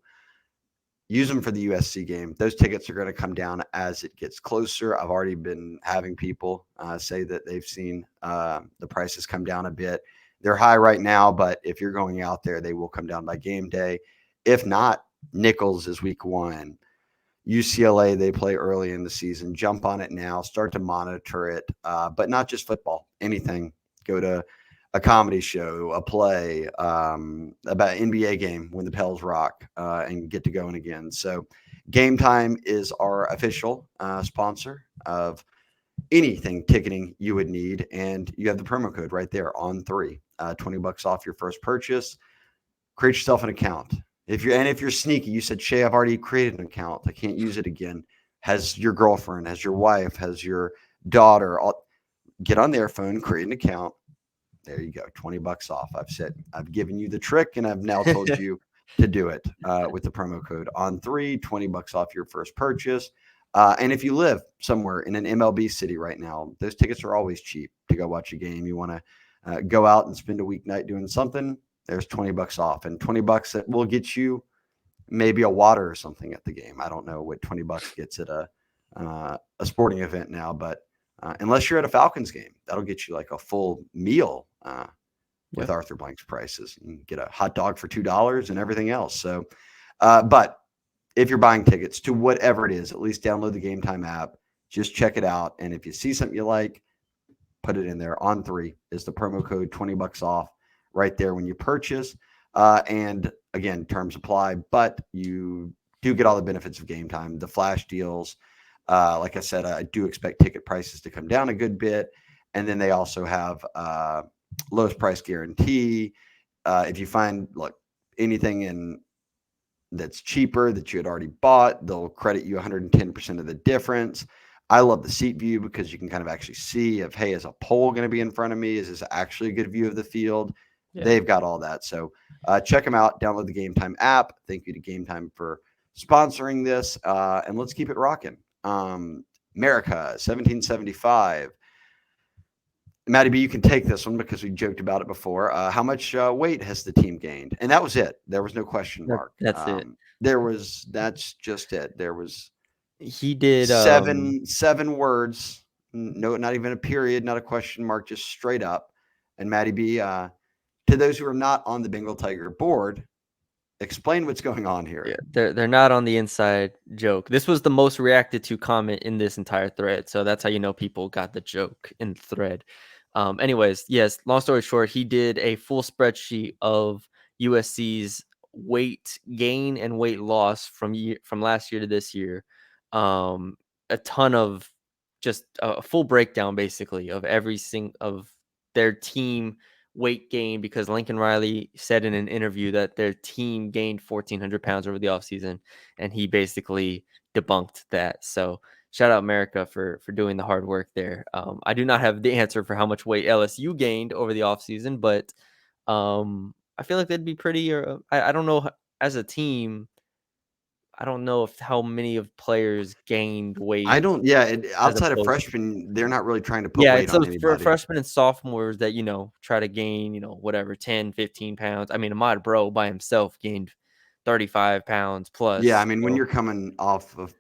Use them for the USC game. Those tickets are going to come down as it gets closer. I've already been having people say that they've seen the prices come down a bit. They're high right now, but if you're going out there, they will come down by game day. If not, Nichols is week 1. UCLA, they play early in the season. Jump on it now. Start to monitor it, but not just football. Anything. Go to a comedy show, a play, about an NBA game when the Pels rock, and get to going again. So Game Time is our official sponsor of anything ticketing you would need, and you have the promo code right there, ON3, $20 off your first purchase. Create yourself an account. If you're sneaky, you said, Shea, I've already created an account. I can't use it again. Has your girlfriend, has your wife, has your daughter, get on their phone, create an account. There you go. $20 off. I've given you the trick, and I've now told you to do it with the promo code ON3, $20 off your first purchase. And if you live somewhere in an MLB city right now, those tickets are always cheap to go watch a game. You want to go out and spend a weeknight doing something, there's $20 off, and $20 that will get you maybe a water or something at the game. I don't know what $20 gets at a sporting event now, but unless you're at a Falcons game, that'll get you like a full meal with Arthur Blank's prices. You can get a hot dog for $2 and everything else. So, but if you're buying tickets to whatever it is, at least download the Game Time app. Just check it out, and if you see something you like, put it in there. ON3 is the promo code, $20 off right there when you purchase. And again, terms apply, but you do get all the benefits of Game Time, the flash deals. Like I said, I do expect ticket prices to come down a good bit. And then they also have lowest price guarantee. If you find anything that's cheaper that you had already bought, they'll credit you 110% of the difference. I love the seat view because you can kind of actually see if, hey, is a pole going to be in front of me? Is this actually a good view of the field? Yeah. They've got all that. So check them out. Download the Game Time app. Thank you to Game Time for sponsoring this. And let's keep it rocking. America, 1775. Maddie B, you can take this one because we joked about it before. How much weight has the team gained? And that was it. There was no question mark. That's it. That's just it. There was. He did seven words. No, not even a period, not a question mark, just straight up. And Maddie B, to those who are not on the Bengal Tiger board, explain what's going on here. Yeah, they're not on the inside joke. This was the most reacted to comment in this entire thread, so that's how you know people got the joke in the thread. Anyways, yes, long story short, he did a full spreadsheet of USC's weight gain and weight loss from last year to this year. A ton of just a full breakdown basically of every single of their team weight gain, because Lincoln Riley said in an interview that their team gained 1,400 pounds over the offseason, and he basically debunked that. So shout out America for doing the hard work there. I do not have the answer for how much weight LSU gained over the offseason, but I feel like they'd be pretty. I don't know, as a team. I don't know if how many of players gained weight I don't. Yeah, as outside of opposed. freshmen, they're not really trying to put Yeah, weight it's on those for anybody. freshmen and sophomores that, try to gain, whatever, 10, 15 pounds. I mean, Ahmad Bro by himself gained 35 pounds Yeah, I plus. mean, when So, you're coming off of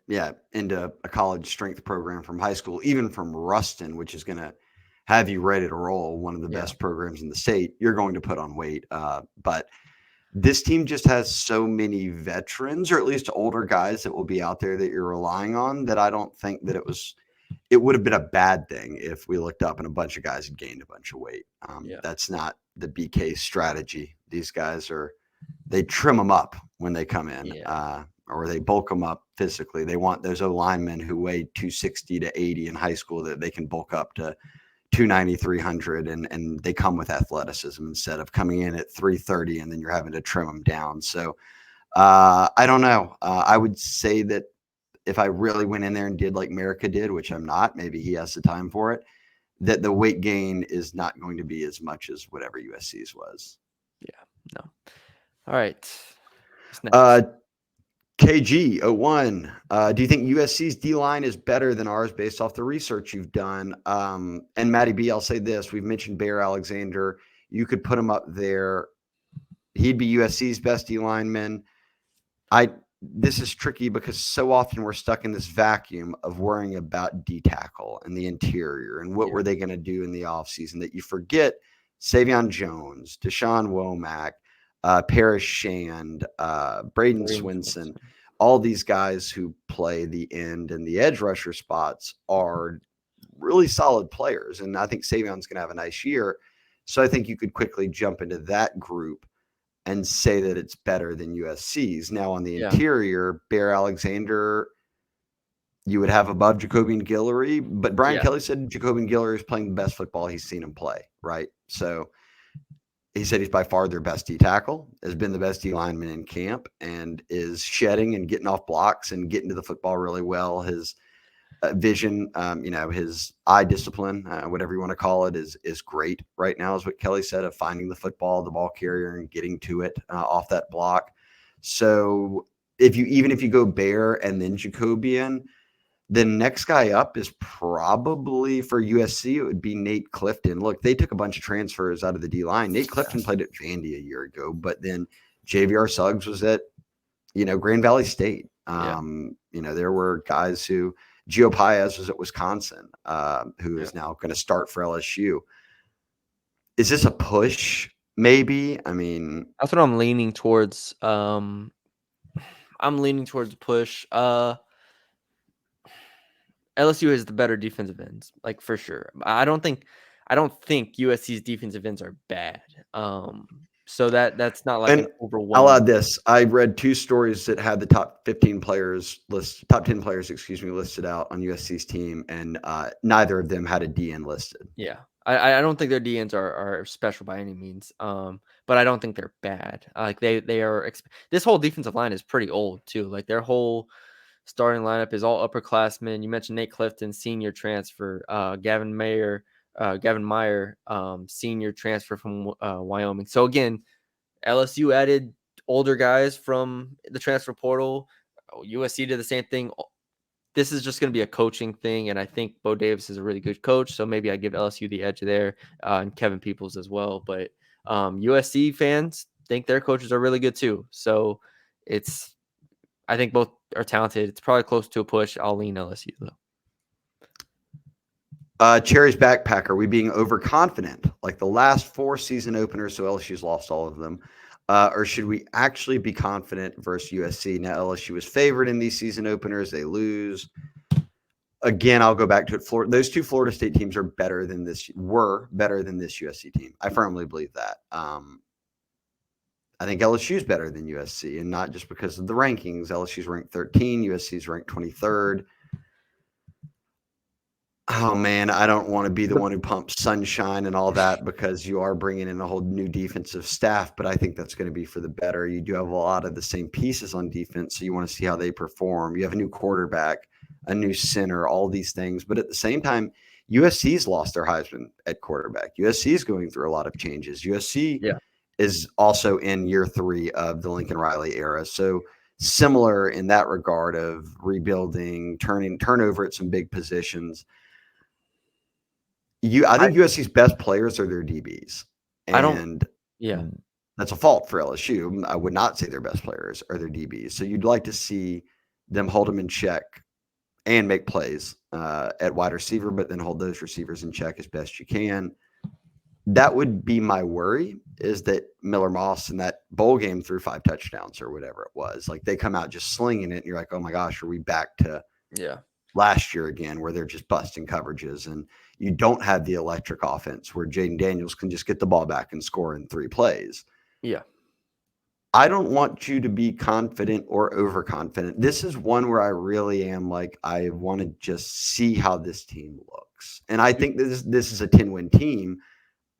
into a college strength program from high school, even from Ruston, which is going to have you ready to roll, one of the yeah, best programs in the state, you're going to put on weight. But this team just has so many veterans, or at least older guys that will be out there that you're relying on, that I don't think that it would have been a bad thing if we looked up and a bunch of guys had gained a bunch of weight. yeah, That's not the BK strategy. These guys they trim them up when they come in, yeah, or they bulk them up physically. They want those O linemen who weighed 260 to 80 in high school that they can bulk up to 290, 300, and they come with athleticism instead of coming in at 330 and then you're having to trim them down. So I don't know. I would say that if I really went in there and did like America did, which I'm not, maybe he has the time for it, that the weight gain is not going to be as much as whatever USC's was. yeah. No. All right. What's Uh, next? KG01, do you think USC's D-line is better than ours based off the research you've done? And Matty B, I'll say this. We've mentioned Bear Alexander. You could put him up there. He'd be USC's best D-lineman. This is tricky because so often we're stuck in this vacuum of worrying about D-tackle and the interior and what Yeah. were they going to do in the offseason that you forget Savion Jones, Deshaun Womack, Parrish Shand, Braden Swinson, all these guys who play the end and the edge rusher spots are really solid players. And I think Savion's going to have a nice year. So I think you could quickly jump into that group and say that it's better than USC's. Now on the Yeah. interior, Bear Alexander, you would have above Jacobian Guillory, but Brian Yeah. Kelly said Jacobian Guillory is playing the best football he's seen him play, right? So he said he's by far their best D tackle, has been the best D lineman in camp, and is shedding and getting off blocks and getting to the football really well. His vision, his eye discipline, whatever you want to call it, is great right now, is what Kelly said, of finding the football, the ball carrier, and getting to it off that block. So if you go Bear and then Jacobian, the next guy up is probably for USC. It would be Nate Clifton. Look, they took a bunch of transfers out of the D line. Nate Clifton played at Vandy a year ago, but then JVR Suggs was at, Grand Valley State. There were guys who Gio Paez was at Wisconsin, who is now going to start for LSU. Is this a push? Maybe. I mean, That's what I'm leaning towards. I'm leaning towards push. LSU has the better defensive ends, like for sure. I don't think USC's defensive ends are bad. So that's not like and an I'll overwhelming. add this. I read two stories that had the top 10 players, listed out on USC's team, and neither of them had a DN listed. Yeah, I don't think their DNs are special by any means. But I don't think they're bad. Like they are. This whole defensive line is pretty old too. Like their whole starting lineup is all upperclassmen. You mentioned Nate Clifton, senior transfer. Gavin Meyer, senior transfer from Wyoming. So again, LSU added older guys from the transfer portal. USC did the same thing. This is just going to be a coaching thing, and I think Bo Davis is a really good coach, so maybe I give LSU the edge there, and Kevin Peoples as well. But USC fans think their coaches are really good too. So I think both are talented. It's probably close to a push. I'll lean LSU though. Cherry's backpack. Are we being overconfident like the last 4 season openers? So LSU's lost all of them. Or should we actually be confident versus USC? Now LSU was favored in these season openers. They lose. Again, I'll go back to it. Those two Florida State teams were better than this USC team. I firmly believe that. I think LSU is better than USC, and not just because of the rankings. LSU's ranked 13, USC's ranked 23rd. Oh man, I don't want to be the The one who pumps sunshine and all that because you are bringing in a whole new defensive staff, but I think that's going to be for the better. You do have a lot of the same pieces on defense, so you want to see how they perform. You have a new quarterback, a new center, all these things, but at the same time, USC's lost their Heisman at quarterback. USC is going through a lot of changes. USC Yeah. is also in year 3 of the Lincoln Riley era, so similar in that regard of rebuilding, turnover at some big positions. I I think USC's best players are their DBs, I don't. and Yeah. that's a fault for LSU. I would not say their best players are their DBs. So you'd like to see them hold them in check and make plays at wide receiver, but then hold those receivers in check as best you can. That would be my worry, is that Miller Moss in that bowl game threw 5 touchdowns or whatever it was. Like, they come out just slinging it, and you're like, oh my gosh, are we back to Yeah. last year again, where they're just busting coverages, and you don't have the electric offense where Jaden Daniels can just get the ball back and score in 3 plays. Yeah. I don't want you to be confident or overconfident. This is one where I really am like, I want to just see how this team looks. And I think this is a 10-win team.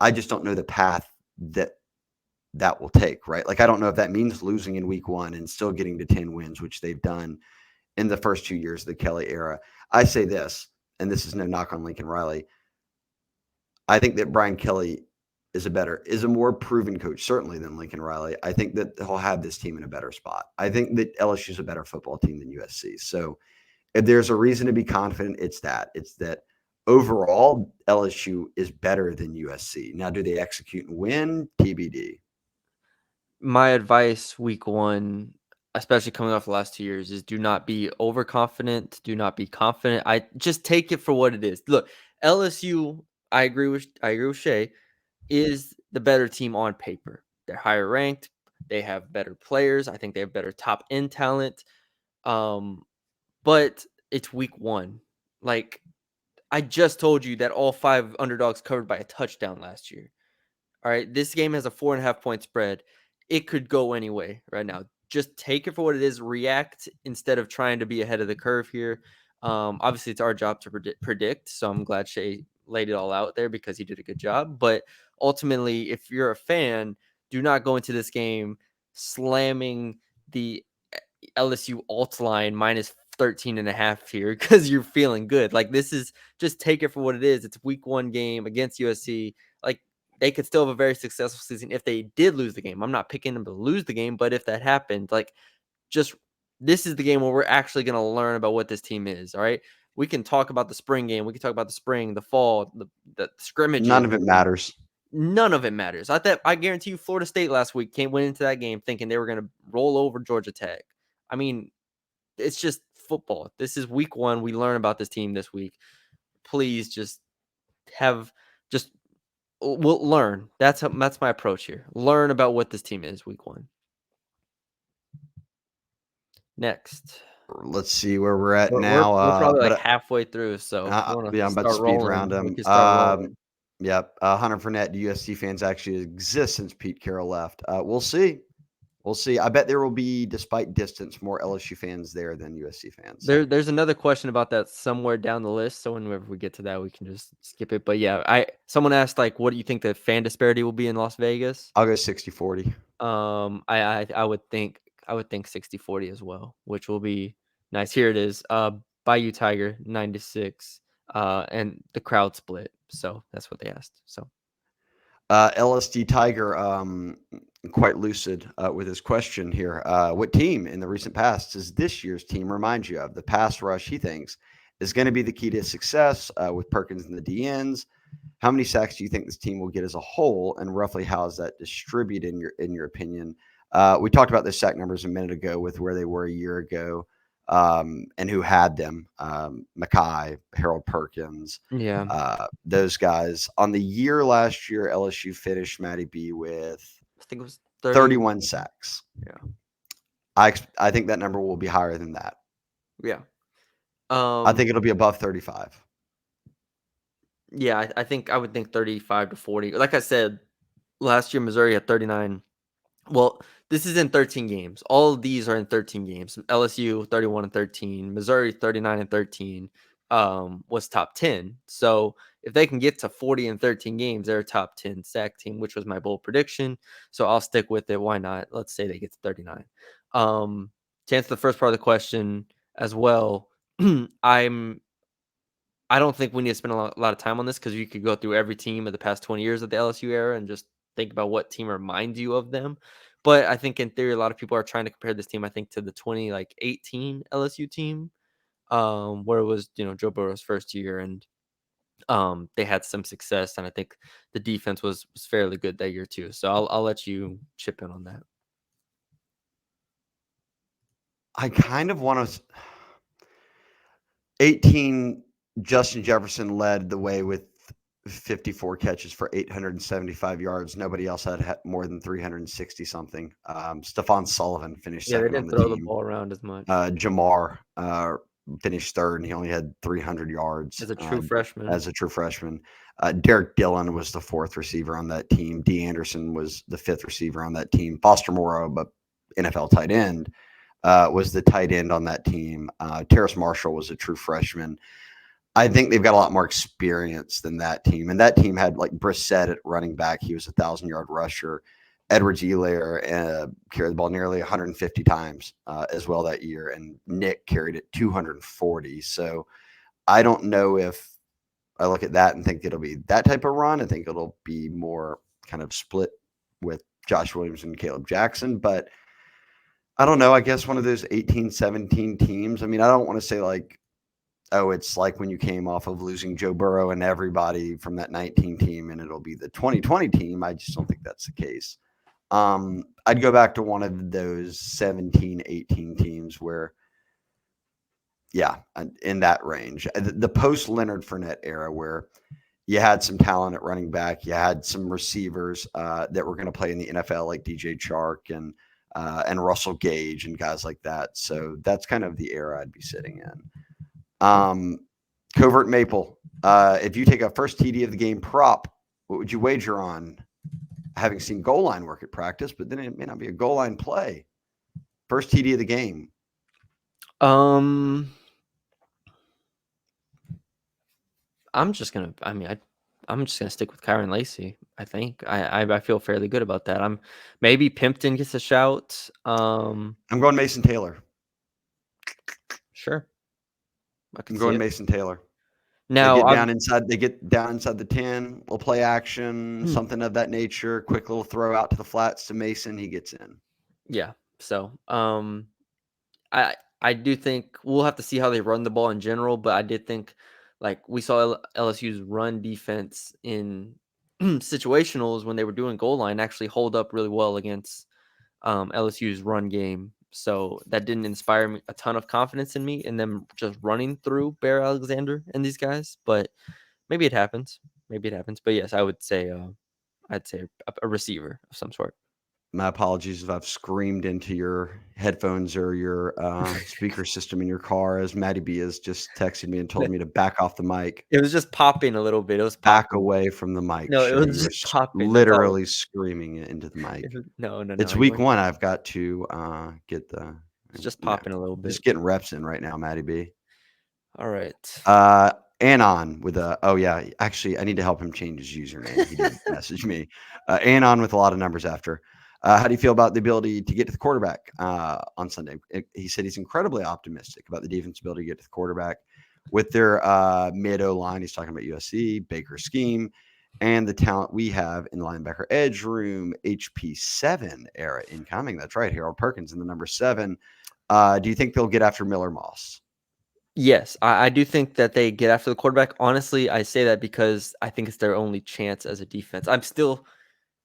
I just don't know the path that will take, right? Like, I don't know if that means losing in week 1 and still getting to 10 wins, which they've done in the first 2 years of the Kelly era. I say this, and this is no knock on Lincoln Riley. I think that Brian Kelly is a more proven coach, certainly, than Lincoln Riley. I think that he'll have this team in a better spot. I think that LSU is a better football team than USC. So if there's a reason to be confident, it's that. It's that overall LSU is better than USC. Now, do they execute and win? TBD. My advice week 1, especially coming off the last 2 years, is do not be overconfident. Do not be confident. I just take it for what it is. Look, LSU, I agree with Shea, is the better team on paper. They're higher ranked. They have better players. I think they have better top end talent. But it's week 1. Like, I just told you that all 5 underdogs covered by a touchdown last year. All right, this game has a 4.5 point spread. It could go any way right now. Just take it for what it is. React instead of trying to be ahead of the curve here. Obviously, it's our job to predict. So I'm glad Shea laid it all out there because he did a good job. But ultimately, if you're a fan, do not go into this game slamming the LSU alt line minus 13.5 here because you're feeling good. Like, this is, just take it for what it is. It's week 1 game against USC. Like, they could still have a very successful season if they did lose the game. I'm not picking them to lose the game, but if that happened, like, just, this is the game where we're actually going to learn about what this team is. All right. We can talk about the spring game. We can talk about the spring, the fall, the scrimmages. None of it matters. None of it matters. I guarantee you Florida State last week went into that game thinking they were going to roll over Georgia Tech. I mean, it's just football. This is week 1. We learn about this team this week. Please we'll learn. That's my approach here. Learn about what this team is week 1. Next. Let's see where we're at We're now. we're probably like But halfway through, so if you want yeah, to I'm about to start speed around rolling, we them. can start rolling. Yep. Hunter Fournette, do USC fans actually exist since Pete Carroll left? We'll see. We'll see. I bet there will be, despite distance, more LSU fans there than USC fans. There's another question about that somewhere down the list, so whenever we get to that, we can just skip it. But yeah, someone asked, like, what do you think the fan disparity will be in Las Vegas? I'll go 60-40. I would think 60-40 as well, which will be nice. Here it is. Bayou Tiger 9-6, and the crowd split. So that's what they asked. So LSD Tiger, quite lucid with his question here. What team in the recent past does this year's team remind you of? The pass rush, he thinks, is going to be the key to success with Perkins and the DNs. How many sacks do you think this team will get as a whole, and roughly how is that distributed in your opinion? We talked about the sack numbers a minute ago with where they were a year ago, and who had them. Mackay, Harold Perkins, yeah, those guys. On the year last year, LSU finished Matty B with I think it was 30. 31 sacks. Yeah, I think that number will be higher than that. yeah. I think it'll be above 35. Yeah, I would think 35 to 40. Like I said, last year Missouri had 39. Well, this is in 13 games. All of these are in 13 games. LSU 31-13, Missouri 39-13 was top 10. So if they can get to 40 and 13 games, they're a top 10 sack team, which was my bold prediction. So I'll stick with it. Why not? Let's say they get to 39. To answer the first part of the question as well, I don't think we need to spend a lot of time on this because you could go through every team of the past 20 years of the LSU era and just think about what team reminds you of them. But I think in theory, a lot of people are trying to compare this team, I think, to the 2018 LSU team, where it was, Joe Burrow's first year and they had some success. And I think the defense was fairly good that year too. So I'll let you chip in on that. I kind of want to. 18, Justin Jefferson led the way with 54 catches for 875 yards. Nobody else had more than 360 something. Stephon Sullivan finished Yeah, they second on didn't the throw the team. ball around as much Jamar finished third, and he only had 300 yards as a true freshman. as a true freshman. Derek Dillon was the fourth receiver on that team. D. Anderson was the fifth receiver on that team. Foster Moreau, but NFL tight end, was the tight end on that team. Terrace Marshall was a true freshman. I think they've got a lot more experience than that team. And that team had like Brissett at running back. He was a 1,000-yard rusher. Edwards-Helaire carried the ball nearly 150 times as well that year. And Nick carried it 240. So I don't know if I look at that and think it'll be that type of run. I think it'll be more kind of split with Josh Williams and Caleb Jackson. But I don't know. I guess one of those 18, 17 teams. I mean, I don't want to say like, oh, it's like when you came off of losing Joe Burrow and everybody from that 19 team and it'll be the 2020 team. I just don't think that's the case. I'd go back to one of those 17, 18 teams where, yeah, in that range. The post Leonard Fournette era where you had some talent at running back, you had some receivers that were going to play in the NFL like DJ Chark and Russell Gage and guys like that. So that's kind of the era I'd be sitting in. Covert Maple. If you take a first TD of the game prop, what would you wager on? Having seen goal line work at practice, but then it may not be a goal line play. First TD of the game. I'm just gonna. I'm just gonna stick with Kyron Lacy. I think I feel fairly good about that. Maybe Pimpton gets a shout. I'm going Mason Taylor. Sure, I can I'm see going it. Mason Taylor. Now They get down inside the 10. We'll play action, something of that nature. Quick little throw out to the flats to Mason. He gets in. Yeah. So I do think we'll have to see how they run the ball in general, but I did think like we saw LSU's run defense in situationals when they were doing goal line actually hold up really well against LSU's run game. So that didn't inspire me a ton of confidence in me in them just running through Bear Alexander and these guys. But maybe it happens. Maybe it happens. But yes, I would say I'd say a receiver of some sort. My apologies if I've screamed into your headphones or your speaker system in your car as Maddie B has just texted me and told me to back off the mic. It was just popping a little bit. It was Back popping. away from the mic, No, it Shay. was You're just popping. That's all. literally screaming it into the mic. No. It's You week weren't. one. I've got to get It's just popping a little bit. just getting reps in right now, Maddie B. All right. Anon with actually, I need to help him change his username. He did message me. Anon with a lot of numbers after. How do you feel about the ability to get to the quarterback on Sunday? He said he's incredibly optimistic about the defense ability to get to the quarterback with their mid O line. He's talking about USC, Baker's scheme, and the talent we have in the linebacker edge room, HP7 era incoming. That's right, Harold Perkins in the number 7. Do you think they'll get after Miller Moss? Yes, I do think that they get after the quarterback. Honestly, I say that because I think it's their only chance as a defense. I'm still,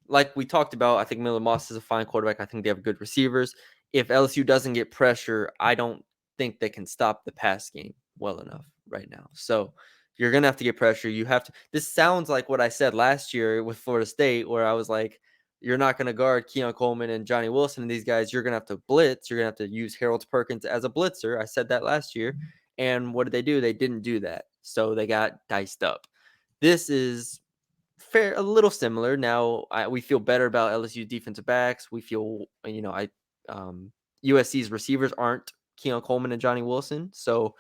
like we talked about, I think Miller Moss is a fine quarterback. I think they have good receivers. If LSU doesn't get pressure, I don't think they can stop the pass game well enough right now. So you're going to have to get pressure. You have to. This sounds like what I said last year with Florida State, where I was like, you're not going to guard Keon Coleman and Johnny Wilson and these guys. You're going to have to blitz. You're going to have to use Harold Perkins as a blitzer. I said that last year. And what did they do? They didn't do that. So they got diced up. This is a little similar. Now we feel better about LSU defensive backs. We feel, USC's receivers aren't Keon Coleman and Johnny Wilson, so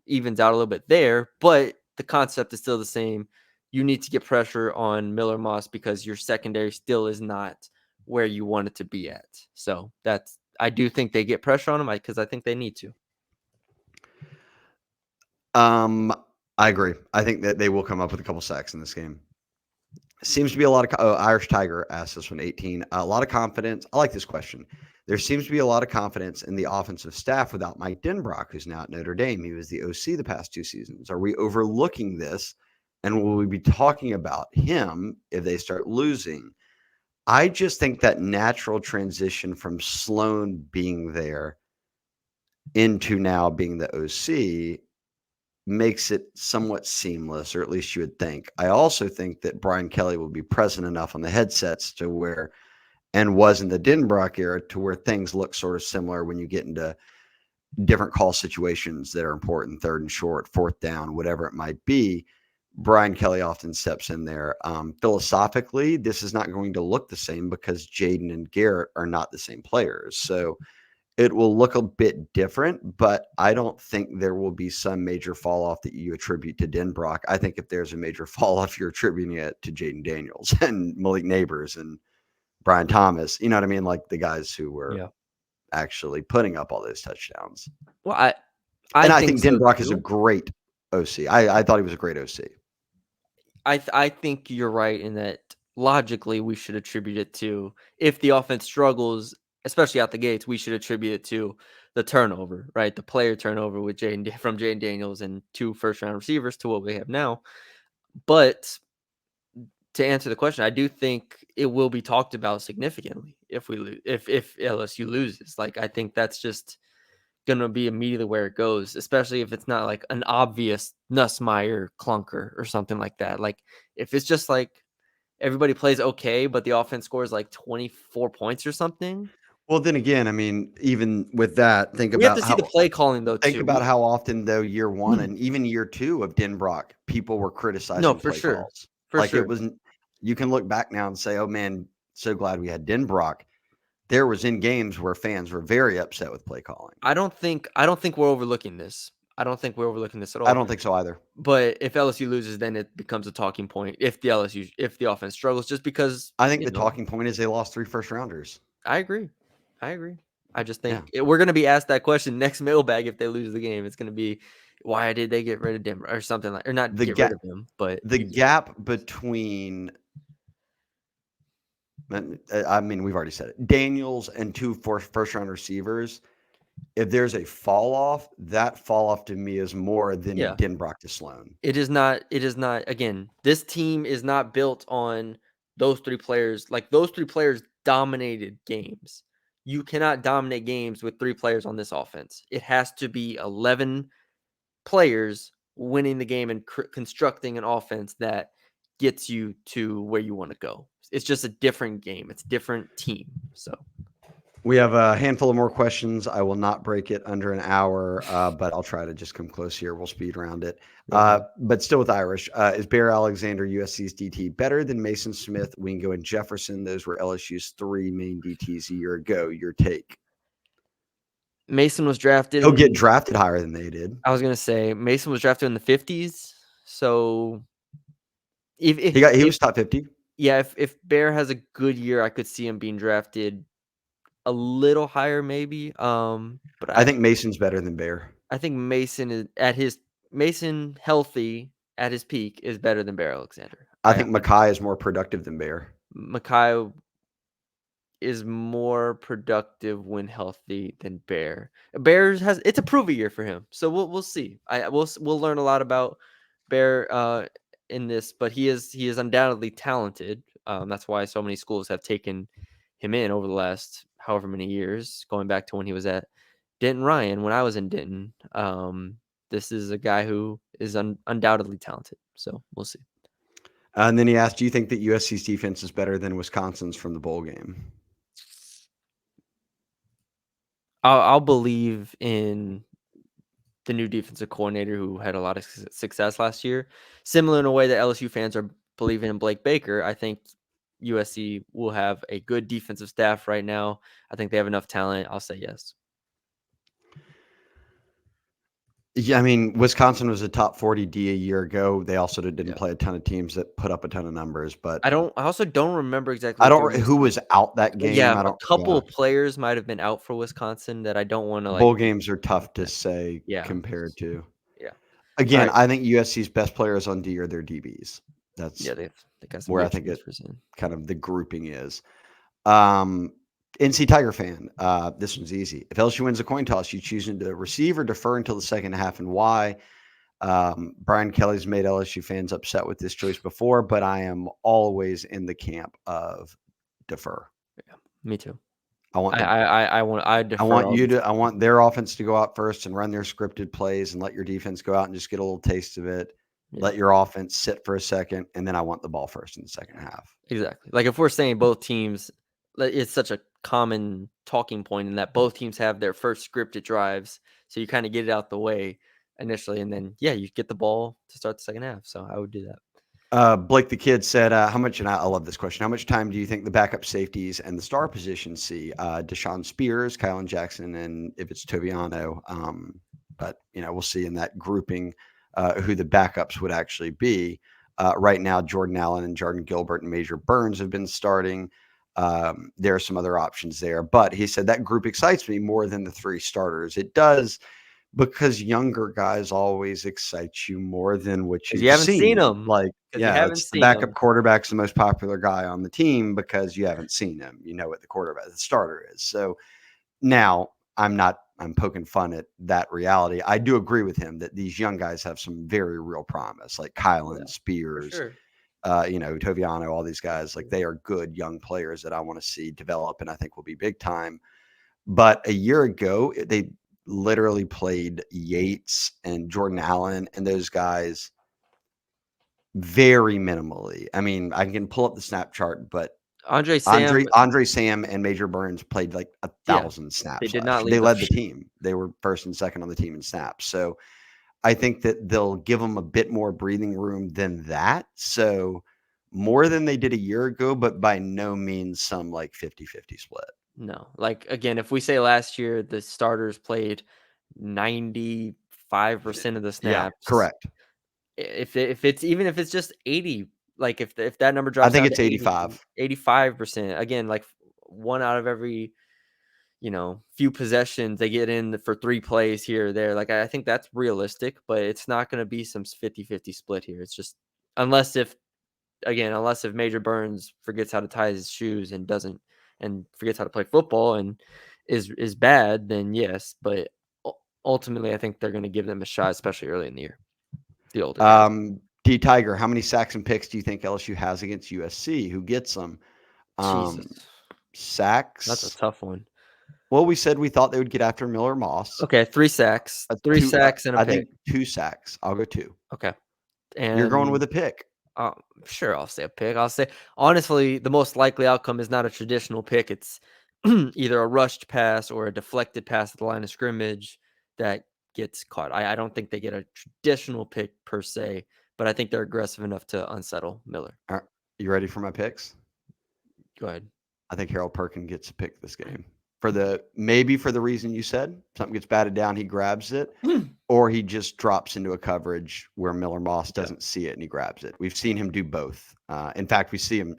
evens out a little bit there. But the concept is still the same. You need to get pressure on Miller Moss because your secondary still is not where you want it to be at. So I do think they get pressure on him because I think they need to. I agree. I think that they will come up with a couple sacks in this game. Seems to be a lot of Irish Tiger asked this one 18. A lot of confidence. I like this question. There seems to be a lot of confidence in the offensive staff without Mike Denbrock, who's now at Notre Dame. He was the OC the past 2 seasons. Are we overlooking this? And will we be talking about him if they start losing? I just think that natural transition from Sloan being there into now being the OC makes it somewhat seamless, or at least you would think. I also think that Brian Kelly will be present enough on the headsets to where, and was in the Denbrock era, to where things look sort of similar when you get into different call situations that are important, 3rd and short, 4th down, whatever it might be. Brian Kelly often steps in there. Philosophically, this is not going to look the same because Jaden and Garrett are not the same players. So it will look a bit different, but I don't think there will be some major fall off that you attribute to Denbrock. I think if there's a major fall off, you're attributing it to Jaden Daniels and Malik Neighbors and Brian Thomas. You know what I mean? Like the guys who were actually putting up all those touchdowns. Well, I think so Denbrock too. is a great OC. I thought he was a great OC. I think you're right in that logically we should attribute it to, if the offense struggles, especially out the gates, we should attribute it to the turnover, right? The player turnover with from Jaden Daniels and 2 first-round receivers to what we have now. But to answer the question, I do think it will be talked about significantly if LSU loses. Like, I think that's just gonna be immediately where it goes, especially if it's not like an obvious Nussmeier clunker or something like that. Like, if it's just like everybody plays okay, but the offense scores like 24 points or something. Well, then again, I mean, even with that, We have to see the play calling though think too. about how often though year 1 and even year 2 of Denbrock, people were criticizing for play sure. calls. For Like sure. it wasn't. You can look back now and say, "Oh man, so glad we had Denbrock." There was in games where fans were very upset with play calling. I don't think we're overlooking this. I don't think we're overlooking this at all. I don't think so either. But if LSU loses, then it becomes a talking point. If the offense struggles, just because I think the talking point is they lost 3 first rounders. I agree. I just think we're going to be asked that question next mailbag if they lose the game. It's going to be, why did they get rid of Denver or something like, or not get rid of him, but the gap between. I mean, we've already said it. Daniels and 2 first-round receivers. If there's a fall off, that fall off to me is more than Denbrock to Sloan. It is not. Again, this team is not built on those 3 players. Like, those 3 players dominated games. You cannot dominate games with 3 players on this offense. It has to be 11 players winning the game and constructing an offense that gets you to where you want to go. It's just a different game. It's a different team. So we have a handful of more questions. I will not break it under an hour, but I'll try to just come close here. We'll speed around it. But still with Irish, is Bear Alexander, USC's DT, better than Mason Smith, Wingo, and Jefferson? Those were LSU's 3 main DTs a year ago. Your take? Mason was drafted. He'll get drafted higher than they did. I was going to say Mason was drafted in the 50s. So if he was top 50. Yeah, if Bear has a good year, I could see him being drafted a little higher, maybe. But I think Mason's better than Bear. I think Mason Mason healthy at his peak is better than Bear Alexander. I think Mekhi is more productive than Bear. Mekhi is more productive when healthy than Bear. It's a prove a year for him, so we'll see. We'll learn a lot about Bear in this, but he is undoubtedly talented. That's why so many schools have taken him in over the last however many years, going back to when he was at Denton Ryan, when I was in Denton. This is a guy who is undoubtedly talented, so we'll see. And then he asked, do you think that USC's defense is better than Wisconsin's from the bowl game? I'll believe in the new defensive coordinator who had a lot of success last year, similar in a way that LSU fans are believing in Blake Baker, I think USC will have a good defensive staff right now. I think they have enough talent. I'll say yes. Yeah, I mean, Wisconsin was a top 40 D a year ago. They also didn't Yeah. play a ton of teams that put up a ton of numbers, but I also don't remember exactly I what their don't most. who was out that Yeah, game. I a don't. couple Yeah, of players might have been out for Wisconsin that I don't want to bowl games are tough to yeah. say Yeah. compared to. Yeah. All Again, right. I think USC's best players on D are their DBs. That's Yeah, they got some where I good think it transfers in. kind of the grouping is. Um, NC Tiger fan. This one's easy. If LSU wins a coin toss, you choosing to receive or defer until the second half, and why? Brian Kelly's made LSU fans upset with this choice before, but I am always in the camp of defer. Yeah, me too. I want the I defer all the time. I want their offense to go out first and run their scripted plays and let your defense go out and just get a little taste of it. Yeah, Let your offense sit for a second, and then I want the ball first in the second half. exactly. Like if we're saying both teams, it's such a common talking point in that both teams have their first scripted drives, so you kind of get it out the way initially, and then you get the ball to start the second half. So I would do that. Blake the Kid said, how much, and I love this question, how much time do you think the backup safeties and the star positions see? Deshaun Spears, Kylan Jackson, and if it's Toviano. But, we'll see in that grouping who the backups would actually be. Right now, Jordan Allen and Jordan Gilbert and Major Burns have been starting. There are some other options there. But he said that group excites me more than the three starters. It does, because younger guys always excite you more than what Because you've you haven't seen seen. them. Like, Because you yeah, haven't it's the seen backup them. quarterback's the most popular guy on the team because you haven't seen him. You know what the starter is. So now I'm poking fun at that reality. I do agree with him that these young guys have some very real promise, like Yeah, Kylan, for Spears, sure. Toviano, all these guys. Like, they are good young players that I want to see develop and I think will be big time. But a year ago, they literally played Yates and Jordan Allen and those guys very minimally. I mean, I can pull up the snap chart, but Andre Sam, Andre Sam and Major Burns played like yeah, 1,000 they snaps did last not year. They leave the led the field. team. They were first and second on the team in snaps. So I think that they'll give them a bit more breathing room than that. So more than they did a year ago, but by no means some like 50-50 split. No, like again, if we say last year the starters played 95% of the Yeah, snaps, correct. if it's even if it's just 80, like if that number I drops think down to it's 85. 85%, again, like one out of every few possessions they get in for 3 plays here or there. Like I think that's realistic, but it's not going to be some 50-50 split here. It's just unless if Major Burns forgets how to tie his shoes and forgets how to play football and is bad, then yes. But ultimately, I think they're going to give them a shot, especially early in the year. The older guys. D Tiger, how many sacks and picks do you think LSU has against USC? Who gets them? Jesus, that's a Sacks. tough one. Well, we said we thought they would get after Miller Moss. Okay, 3 sacks, 3 Two, sacks and a I pick. think 2 sacks. I'll go 2. Okay, You're going and with a pick. sure, I'll say a pick. I'll say honestly, the most likely outcome is not a traditional pick. It's either a rushed pass or a deflected pass at the line of scrimmage that gets caught. I don't think they get a traditional pick per se, but I think they're aggressive enough to unsettle Miller. All right, you ready for my picks? Go ahead. I think Harold Perkins gets a pick this game. Maybe for the reason you said, something gets batted down, he grabs it, or he just drops into a coverage where Miller Moss doesn't see it and he grabs it. We've seen him do both. In fact, we see him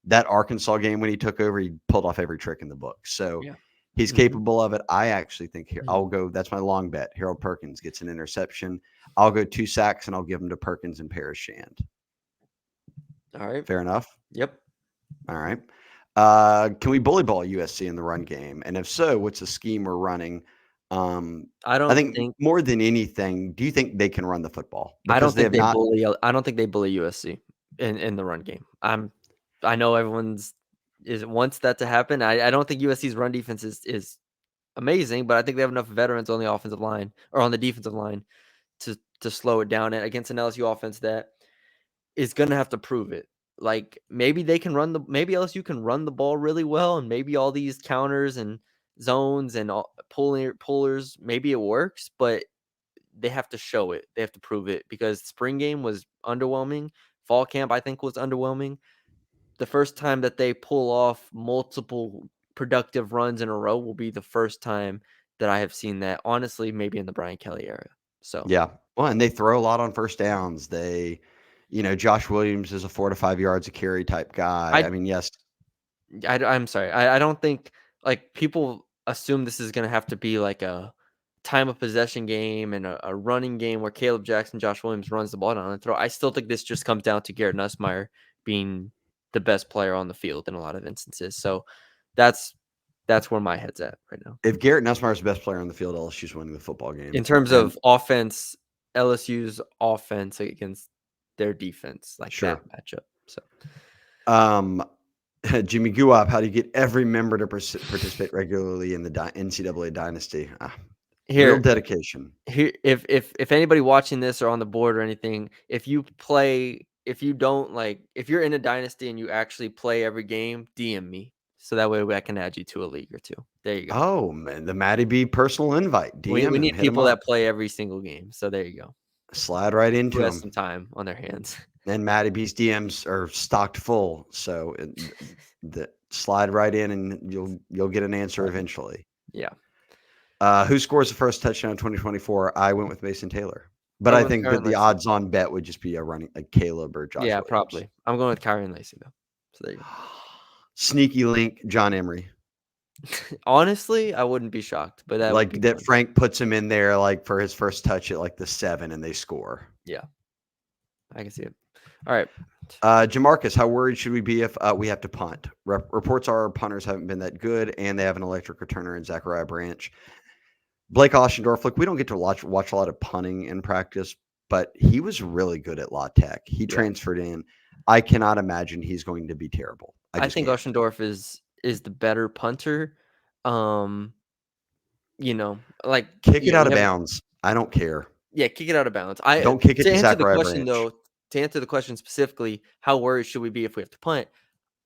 that Arkansas game when he took over, he pulled off every trick in the book. So Yeah. he's capable of it. I actually think here Mhm. I'll go. That's my long bet. Harold Perkins gets an interception. I'll go 2 sacks and I'll give them to Perkins and Paris Shand. All right. Fair enough. Yep. All right. Can we bully ball USC in the run game? And if so, what's the scheme we're running? I I don't think think more than anything, do you think they can run the football? I Because don't they think have they not. bully I don't think they bully USC in the run game. I know everyone's wants that to happen. I don't think USC's run defense is amazing, but I think they have enough veterans on the offensive line or on the defensive line to slow it down against an LSU offense that is going to have to prove it. Like maybe maybe LSU can run the ball really well, and maybe all these counters and zones and pullers, maybe it works, but they have to show it. They have to prove it because spring game was underwhelming. fall camp, I think, was underwhelming. The first time that they pull off multiple productive runs in a row will be the first time that I have seen that, honestly, maybe in the Brian Kelly era. So, Yeah. Well, and they throw a lot on first downs. Josh Williams is a 4 to 5 yards a carry type guy. I I mean, yes. I'm sorry. I don't think, like, people assume this is going to have to be like a time of possession game and a running game where Caleb Jackson, Josh Williams runs the ball down and throw. I still think this just comes down to Garrett Nussmeier being the best player on the field in a lot of instances. So that's where my head's at right now. If Garrett Nussmeier is the best player on the field, LSU's winning the football game. In terms of offense, LSU's offense against their defense, like that matchup. So, Jimmy Guap, how do you get every member to participate regularly in the NCAA dynasty? Real dedication. Here, if anybody watching this or on the board or anything, if you're in a dynasty and you actually play every game, DM me so that way I can add you to a league or two. There you go. Oh man, the Matty B personal invite. DM we need him, people that play every single game. So there you go. Slide right into Who him. has some time on their hands. And Matty B's DMs are stocked full, so slide right in and you'll get an answer eventually. Yeah. Who scores the first touchdown in 2024? I went with Mason Taylor, but I think that the odds-on bet would just be a Caleb or Josh. Yeah, Williams. Probably. I'm going with Kyron Lacey though. So there you go. Sneaky link, John Emery. Honestly, I wouldn't be shocked, but that fun. Frank puts him in there like for his first touch at like the 7 and they score. Yeah, I can see it. All right. Jamarcus, how worried should we be if we have to punt? Reports are our punters haven't been that good, and they have an electric returner in Zachariah Branch. Blake Oschendorf, look, we don't get to watch a lot of punting in practice, but he was really good at La Tech. He transferred in. I cannot imagine he's going to be terrible. I think Oschendorf is the better punter. Like kick it out of bounds. I don't care. Yeah, kick it out of bounds. Don't kick it to Zachariah Branch. To answer the question specifically, how worried should we be if we have to punt?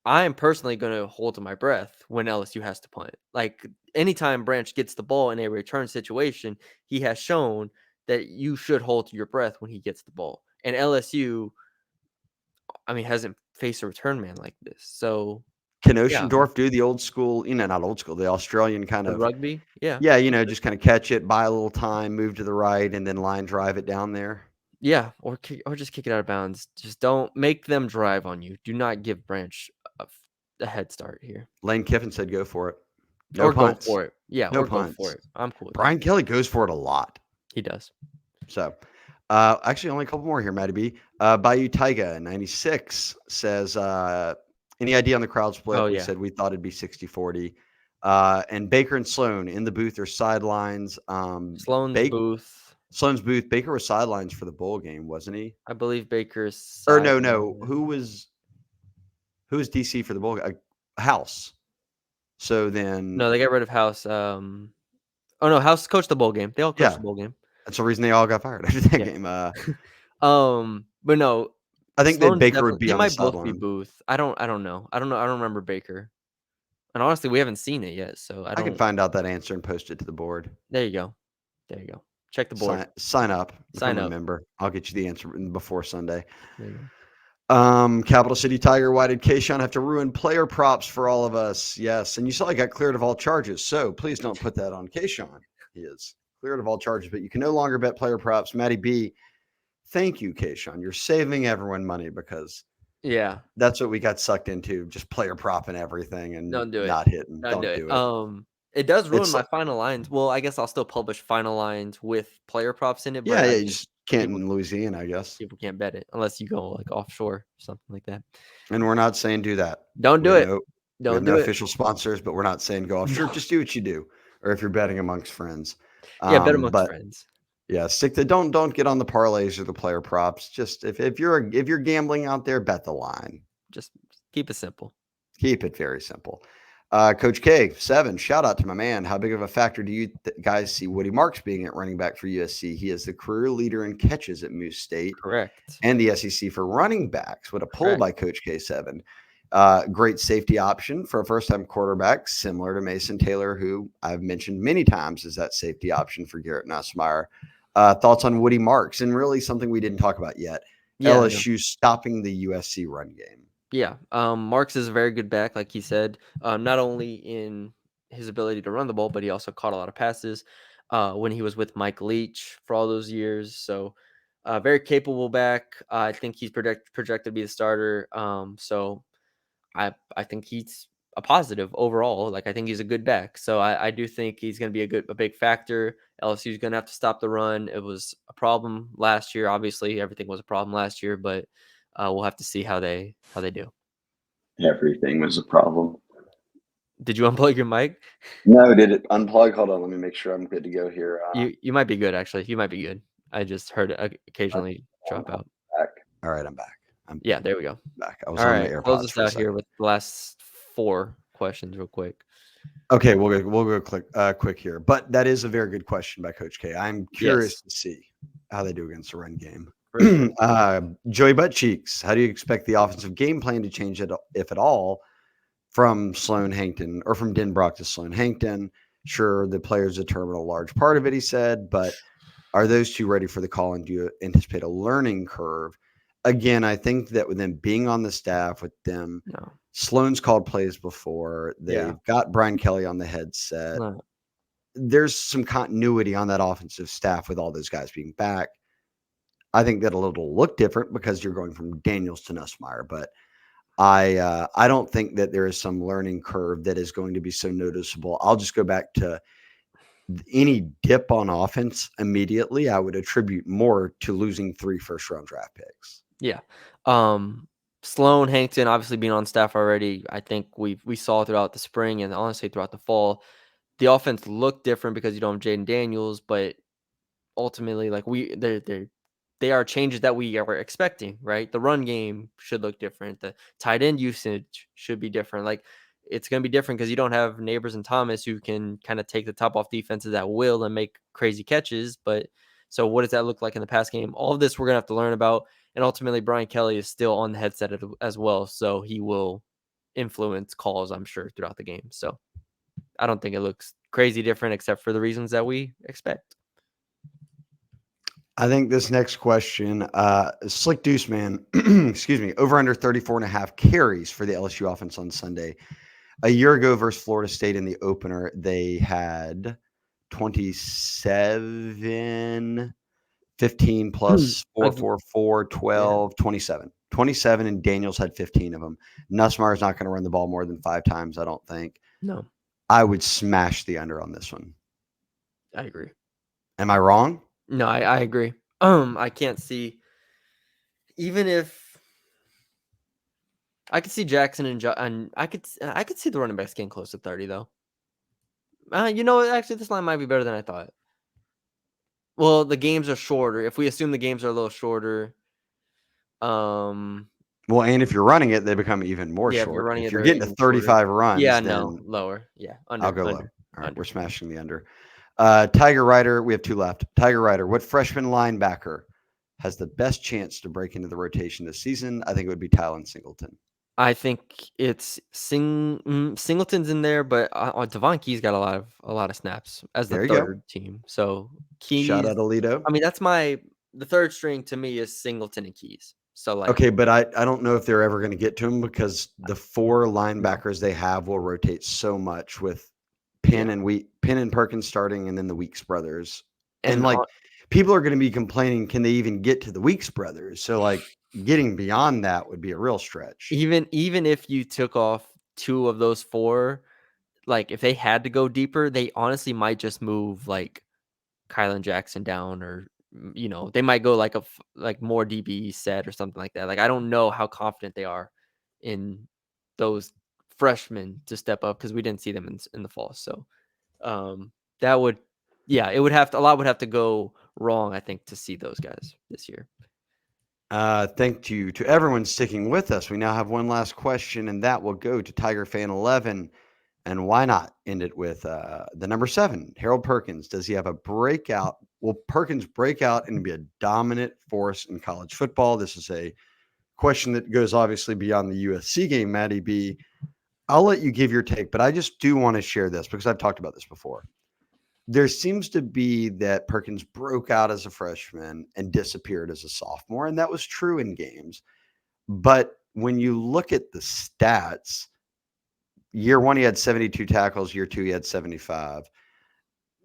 I am personally going to hold to my breath when LSU has to punt. Like, anytime Branch gets the ball in a return situation, he has shown that you should hold to your breath when he gets the ball. And LSU, hasn't faced a return man like this. So can Oschendorf do the old school, not old school, the Australian kind of rugby? Yeah. Yeah, just kind of catch it, buy a little time, move to the right, and then line drive it down there. Yeah, or just kick it out of bounds. Just don't make them drive on you. Do not give Branch a head start here. Lane Kiffin said go for it. No punts. Go for it. Yeah, no punts. Go for it. I'm cool with Brian Kelly goes for it a lot. He does. So, actually, only a couple more here, Matty B. Bayou Taiga 96 says, any idea on the crowd split? We said we thought it'd be 60-40. And Baker and Sloan in the booth or sidelines. Sloan's booth. Baker was sidelines for the bowl game, wasn't he? I believe Baker's. Or no. Who was DC for the bowl game? House. So then. No, they got rid of House. House coached the bowl game. They all coached the bowl game. That's the reason they all got fired after that game. But no. I think that Baker would be on the sideline. They might both be booth. I don't know. I don't remember Baker. And honestly, we haven't seen it yet, so I can find out that answer and post it to the board. There you go. Check the board. Sign up. Sign up. Member. I'll get you the answer before Sunday. Capital City Tiger, why did Kayshawn have to ruin player props for all of us? Yes, and you saw he got cleared of all charges, so please don't put that on Kayshawn. He is cleared of all charges, but you can no longer bet player props. Matty B, thank you, Kayshawn. You're saving everyone money because that's what we got sucked into, just player prop and everything, and don't do it. Not hitting. Don't do it. It does ruin my final lines. Well, I guess I'll still publish final lines with player props in it. But you just can't in Louisiana, I guess. People can't bet it unless you go like offshore or something like that. And we're not saying do that. Don't do it. Don't do it. Official sponsors, but we're not saying go offshore. Just do what you do. Or if you're betting amongst friends. Bet amongst friends. Yeah, don't get on the parlays or the player props. Just if you're gambling out there, bet the line. Just keep it simple. Keep it very simple. Coach K, 7, shout out to my man. How big of a factor do you guys see Woody Marks being at running back for USC? He is the career leader in catches at Moose State. Correct. And the SEC for running backs. What a pull by Coach K7. Great safety option for a first-time quarterback, similar to Mason Taylor, who I've mentioned many times is that safety option for Garrett Nussmeier. Thoughts on Woody Marks? And really something we didn't talk about yet. Yeah, no. LSU stopping the USC run game. Yeah. Marks is a very good back, like he said. Not only in his ability to run the ball, but he also caught a lot of passes when he was with Mike Leach for all those years. So very capable back. I think he's projected to be the starter. So I think he's a positive overall. Like I think he's a good back. So I do think he's going to be a big factor. LSU is going to have to stop the run. It was a problem last year. Obviously, everything was a problem last year, but we'll have to see how they do. Everything was a problem. Did you unplug your mic? No, did it unplug? Hold on, let me make sure I'm good to go here. You might be good actually. You might be good. I just heard it occasionally drop out. Back. All right, I'm back. I'm Yeah, there we go. back. I was All on my right, close AirPods us for a out here second. with the last 4 questions real quick. Okay, we'll go quick here, but that is a very good question by Coach K. I'm curious to see how they do against the run game. For sure. Joey Buttcheeks, how do you expect the offensive game plan to change, if at all, from Sloan Hankton or from Denbrock to Sloan Hankton? Sure, the players determine a large part of it, he said, but are those two ready for the call, and do you anticipate a learning curve? Again, I think that with them being on the staff, with them, No. Sloan's called plays before. They've got Brian Kelly on the headset. No. There's some continuity on that offensive staff with all those guys being back. I think that it'll look different because you're going from Daniels to Nussmeier, but I don't think that there is some learning curve that is going to be so noticeable. I'll just go back to any dip on offense immediately. I would attribute more to losing 3 first-round draft picks. Yeah. Sloan Hankton obviously being on staff already. I think we saw throughout the spring and honestly throughout the fall, the offense looked different because you don't have Jaden Daniels, but ultimately, like they are changes that we are expecting, right? The run game should look different. The tight end usage should be different. Like it's going to be different because you don't have Neighbors and Thomas who can kind of take the top off defenses at will and make crazy catches. But so what does that look like in the pass game? All of this we're going to have to learn about. And ultimately, Brian Kelly is still on the headset as well. So he will influence calls, I'm sure, throughout the game. So I don't think it looks crazy different except for the reasons that we expect. I think this next question, Slick Deuce Man, excuse me, over under 34.5 carries for the LSU offense on Sunday. A year ago versus Florida State in the opener, they had 27, 15 plus 4, 4, 4, 12, 27. 27, and Daniels had 15 of them. Nussmeier's not going to run the ball more than 5 times, I don't think. No. I would smash the under on this one. I agree. Am I wrong? No, I agree. I can't see, even if I could see Jackson and I could see the running backs getting close to 30 though. Actually, this line might be better than I thought. Well, the games are shorter. If we assume the games are a little shorter, well, and if you're running it, they become even more yeah, short. If you're running if it, you're they're getting to even 35 shorter. runs, Yeah, then no, lower. Yeah, under. I'll go low. Under. All right, Under. we're smashing the under. Tiger Rider, we have 2 left. Tiger Rider, what freshman linebacker has the best chance to break into the rotation this season? I think it would be Tylen Singleton. I think it's Singleton's in there, but Devon Key's got a lot of snaps as the third team. So Keys, shout out Alito. I mean, that's the third string to me is Singleton and Keys. So like, okay, but I don't know if they're ever going to get to him because the 4 linebackers they have will rotate so much with Penn and Perkins starting, and then the Weeks brothers, and like people are going to be complaining, can they even get to the Weeks brothers? So like getting beyond that would be a real stretch. Even if you took off 2 of those 4, like if they had to go deeper, they honestly might just move like Kylan Jackson down, or they might go like more DB set or something like that. Like I don't know how confident they are in those freshmen to step up because we didn't see them in the fall. So that would, it would have to, a lot would have to go wrong, I think, to see those guys this year. Thank you to everyone sticking with us. We now have one last question, and that will go to Tiger Fan 11. And why not end it with the number 7, Harold Perkins? Does he have a breakout? Will Perkins break out and be a dominant force in college football? This is a question that goes obviously beyond the USC game, Matty B. I'll let you give your take, but I just do want to share this because I've talked about this before. there seems to be that Perkins broke out as a freshman and disappeared as a sophomore, and that was true in games. But when you look at the stats, year one, he had 72 tackles. Year two, he had 75.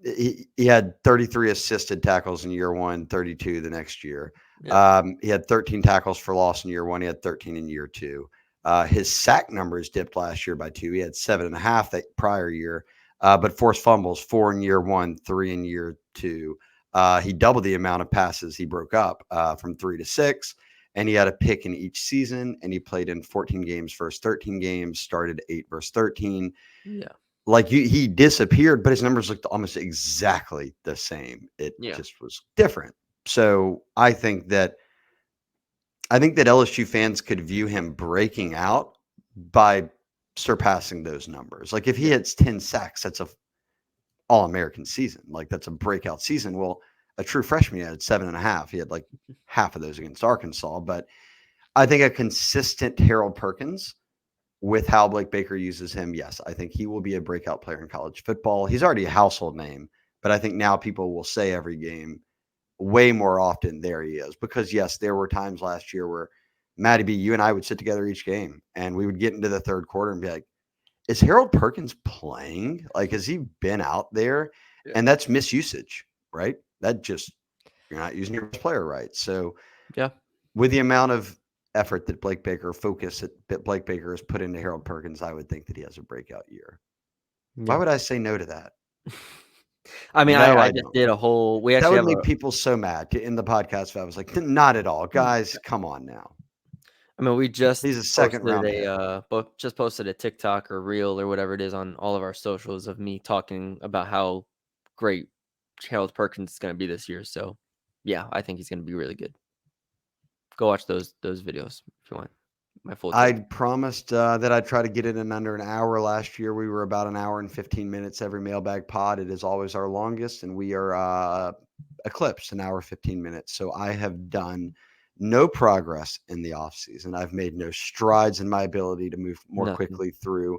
He had 33 assisted tackles in year one, 32 the next year. Yeah. He had 13 tackles for loss in year one. He had 13 in year two. His sack numbers dipped last year by 2. He had 7.5 that prior year, but forced fumbles 4 in year one, 3 in year two. He doubled the amount of passes he broke up from 3 to 6, and he had a pick in each season. And he played in 14 games versus 13 games, started 8 versus 13. Yeah. Like he disappeared, but his numbers looked almost exactly the same. It Yeah. just was different. So I think that LSU fans could view him breaking out by surpassing those numbers. Like if he Yeah. hits 10 sacks, that's a all-American season. Like that's a breakout season. Well, a true freshman, he had 7.5. He had like half of those against Arkansas. But I think a consistent Harold Perkins with how Blake Baker uses him, yes, I think he will be a breakout player in college football. He's already a household name, but I think now people will say every game way more often, there he is. Because, yes, there were times last year where, Matty B, you and I would sit together each game, and we would get into the third quarter and be like, is Harold Perkins playing? Like, has he been out there? Yeah. And that's misusage, right? That just, you're not using your best player right. So, Yeah. with the amount of effort that focus that Blake Baker has put into Harold Perkins, I would think that he has a breakout year. Why Yeah. would I say no to that? I mean, No, I I just don't. did a whole. We That actually would have make a. people so mad in the podcast. I was like, not at all, guys. Come on now. I mean, we just He's a second posted round a pick. both just posted a TikTok or reel or whatever it is on all of our socials of me talking about how great Harold Perkins is going to be this year. So, yeah, I think he's going to be really good. Go watch those videos if you want. My full I take. promised that I'd try to get it in under an hour. Last year, we were about an hour and 15 minutes every mailbag pod. It is always our longest, and we are eclipsed an hour 15 minutes. So I have done no progress in the off season. I've made no strides in my ability to move more Nothing. quickly through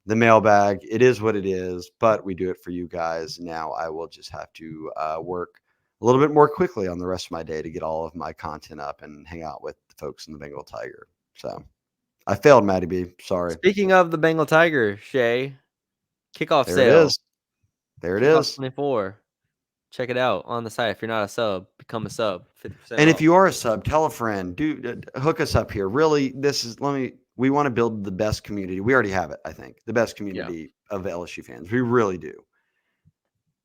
the mailbag. It is what it is, but we do it for you guys. Now I will just have to work a little bit more quickly on the rest of my day to get all of my content up and hang out with the folks in the Bengal Tiger. So I failed, Matty B. Sorry. Speaking of the Bengal Tiger, Shea, kickoff There it sale, is. There it kickoff is. 24. Check it out on the site. If you're not a sub, become a sub. 50% And if off. you are a sub, tell a friend. Hook us up here. Really, we want to build the best community. We already have it, I think. The best Yeah. community of LSU fans. We really do.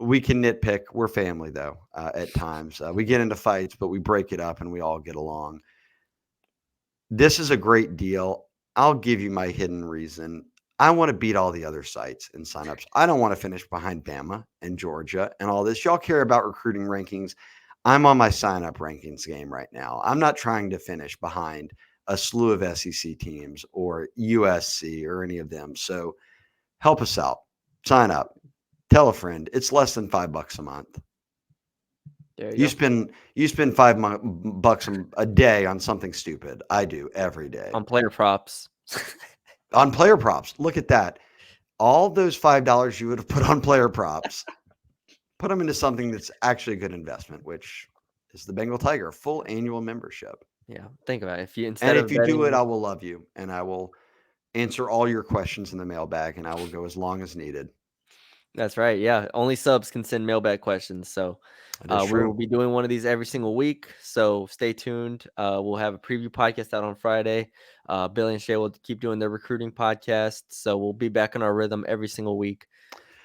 We can nitpick. We're family, though, at times. We get into fights, but we break it up and we all get along. This is a great deal. I'll give you my hidden reason. I want to beat all the other sites in signups. I don't want to finish behind Bama and Georgia and all this. Y'all care about recruiting rankings. I'm on my sign up rankings game right now. I'm not trying to finish behind a slew of SEC teams or USC or any of them. So help us out. Sign up. Tell a friend. It's less than $5 a month. There You you go. spend $5 a day on something stupid. I do every day On player props. on player props. Look at that. All those $5 you would have put on player props, put them into something that's actually a good investment, which is the Bengal Tiger full annual membership. Yeah. Think about it. If you And instead if of you do it, betting, I will love you and I will answer all your questions in the mailbag and I will go as long as needed. that's right. Yeah. Only subs can send mailbag questions. So That is we will true. be doing one of these every single week. So stay tuned. We'll have a preview podcast out on Friday. Billy and Shay will keep doing their recruiting podcast. So we'll be back in our rhythm every single week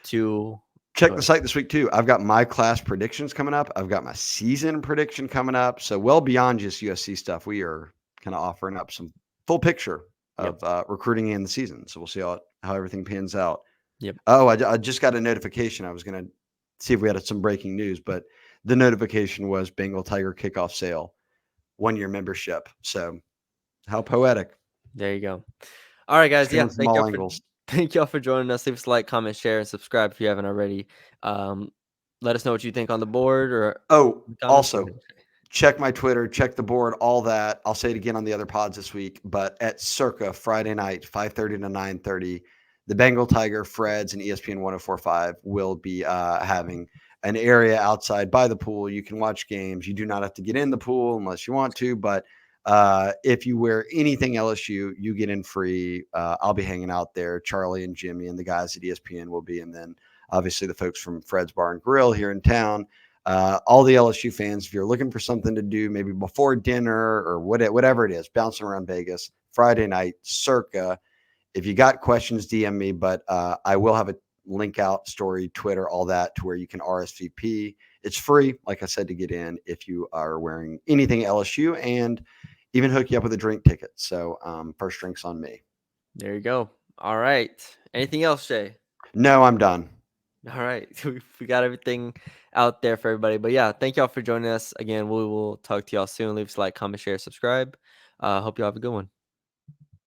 to Check go the ahead. site this week too. I've got my class predictions coming up. I've got my season prediction coming up. So well beyond just USC stuff, we are kind of offering up some full picture Yep. of recruiting in the season. So we'll see how everything pans out. Yep. Oh, I just got a notification. I was going to see if we had some breaking news, but the notification was Bengal Tiger kickoff sale, 1-year membership. So how poetic. There you go. All right, guys. Yeah. Screaming from all angles. Thank y'all for joining us. Leave us a like, comment, share, and subscribe if you haven't already. Let us know what you think on the board or Oh, the comments. also, check my Twitter, check the board, all that. I'll say it again on the other pods this week, but at circa Friday night, 5:30 to 9:30, the Bengal Tiger, Freds, and ESPN 1045 will be having an area outside by the pool. You can watch games. You do not have to get in the pool unless you want to, but if you wear anything LSU, you get in free. I'll be hanging out there. Charlie and Jimmy and the guys at ESPN will be, and then obviously the folks from Fred's Bar and Grill here in town. All the LSU fans, if you're looking for something to do, maybe before dinner or whatever it is, bouncing around Vegas, Friday night, circa. If you got questions, DM me, but I will have a link out, story, Twitter, all that, to where you can RSVP. It's free, like I said, to get in if you are wearing anything LSU, and even hook you up with a drink ticket. So first drink's on me. There you go. All right. Anything else, Shay? No, I'm done. All right. We got everything out there for everybody. But yeah, thank y'all for joining us. Again, we will talk to y'all soon. Leave us a like, comment, share, subscribe. Hope y'all have a good one.